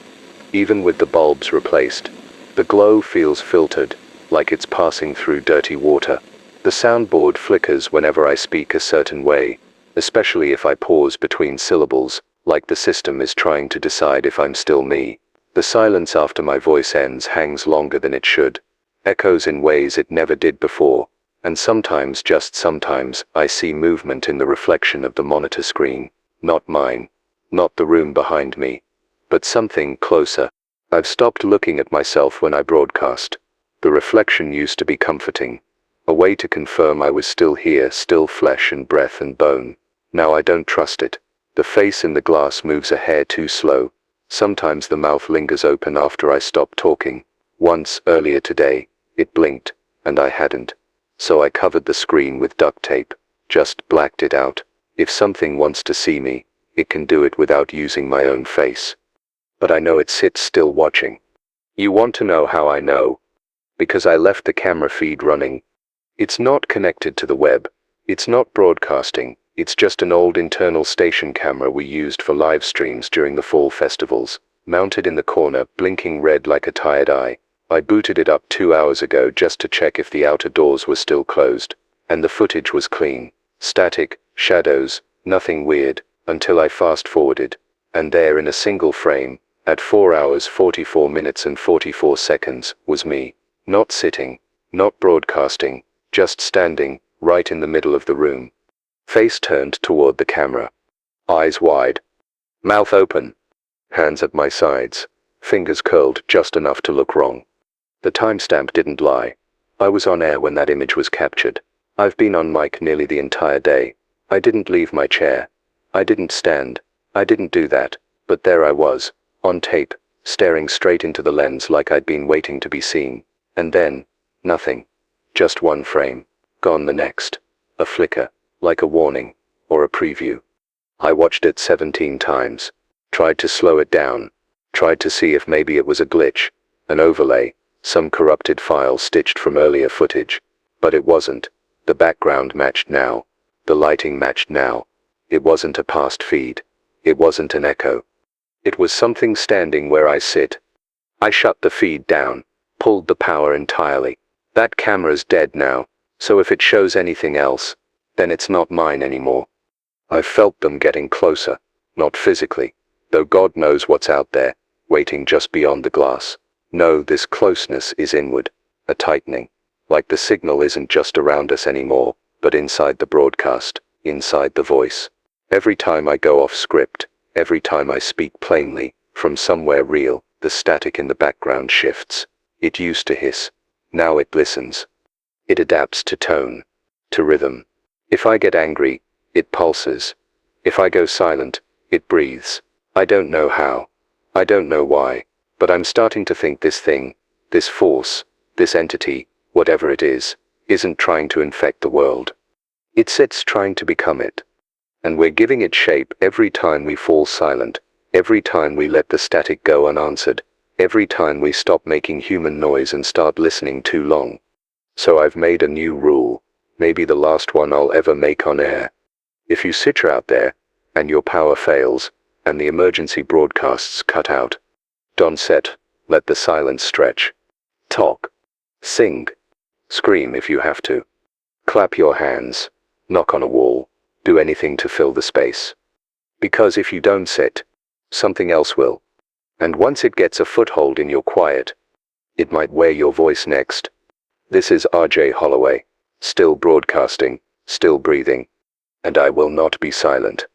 [SPEAKER 1] even with the bulbs replaced. The glow feels filtered, like it's passing through dirty water. The soundboard flickers whenever I speak a certain way, especially if I pause between syllables, like the system is trying to decide if I'm still me. The silence after my voice ends hangs longer than it should, echoes in ways it never did before, and sometimes, just sometimes, I see movement in the reflection of the monitor screen. Not mine, not the room behind me, but something closer. I've stopped looking at myself when I broadcast. The reflection used to be comforting, a way to confirm I was still here, still flesh and breath and bone. Now I don't trust it. The face in the glass moves a hair too slow. Sometimes the mouth lingers open after I stop talking. Once, earlier today, it blinked, and I hadn't. So I covered the screen with duct tape, just blacked it out. If something wants to see me, it can do it without using my own face. But I know it sits still watching. You want to know how I know? Because I left the camera feed running. It's not connected to the web. It's not broadcasting. It's just an old internal station camera we used for live streams during the fall festivals, mounted in the corner, blinking red like a tired eye. I booted it up 2 hours ago just to check if the outer doors were still closed, and the footage was clean. Static, shadows, nothing weird, until I fast-forwarded, and there in a single frame, at 4 hours 44 minutes and 44 seconds, was me. Not sitting, not broadcasting, just standing, right in the middle of the room. Face turned toward the camera. Eyes wide. Mouth open. Hands at my sides. Fingers curled just enough to look wrong. The timestamp didn't lie. I was on air when that image was captured. I've been on mic nearly the entire day. I didn't leave my chair. I didn't stand. I didn't do that. But there I was, on tape, staring straight into the lens like I'd been waiting to be seen. And then, nothing. Just one frame. Gone the next. A flicker. Like a warning, or a preview. I watched it 17 times. Tried to slow it down. Tried to see if maybe it was a glitch, an overlay, some corrupted file stitched from earlier footage. But it wasn't. The background matched now. The lighting matched now. It wasn't a past feed. It wasn't an echo. It was something standing where I sit. I shut the feed down, pulled the power entirely. That camera's dead now, so if it shows anything else, then it's not mine anymore. I've felt them getting closer, not physically, though God knows what's out there, waiting just beyond the glass. No, this closeness is inward, a tightening, like the signal isn't just around us anymore, but inside the broadcast, inside the voice. Every time I go off script, every time I speak plainly, from somewhere real, the static in the background shifts. It used to hiss. Now it listens. It adapts to tone, to rhythm. If I get angry, it pulses. If I go silent, it breathes. I don't know how. I don't know why. But I'm starting to think this thing, this force, this entity, whatever it is, isn't trying to infect the world. It's trying to become it. And we're giving it shape every time we fall silent, every time we let the static go unanswered, every time we stop making human noise and start listening too long. So I've made a new rule, maybe the last one I'll ever make on air. If you sit out there, and your power fails, and the emergency broadcasts cut out, don't sit, let the silence stretch. Talk. Sing. Scream if you have to. Clap your hands. Knock on a wall. Do anything to fill the space. Because if you don't sit, something else will. And once it gets a foothold in your quiet, it might wear your voice next. This is RJ Holloway, still broadcasting, still breathing, and I will not be silent.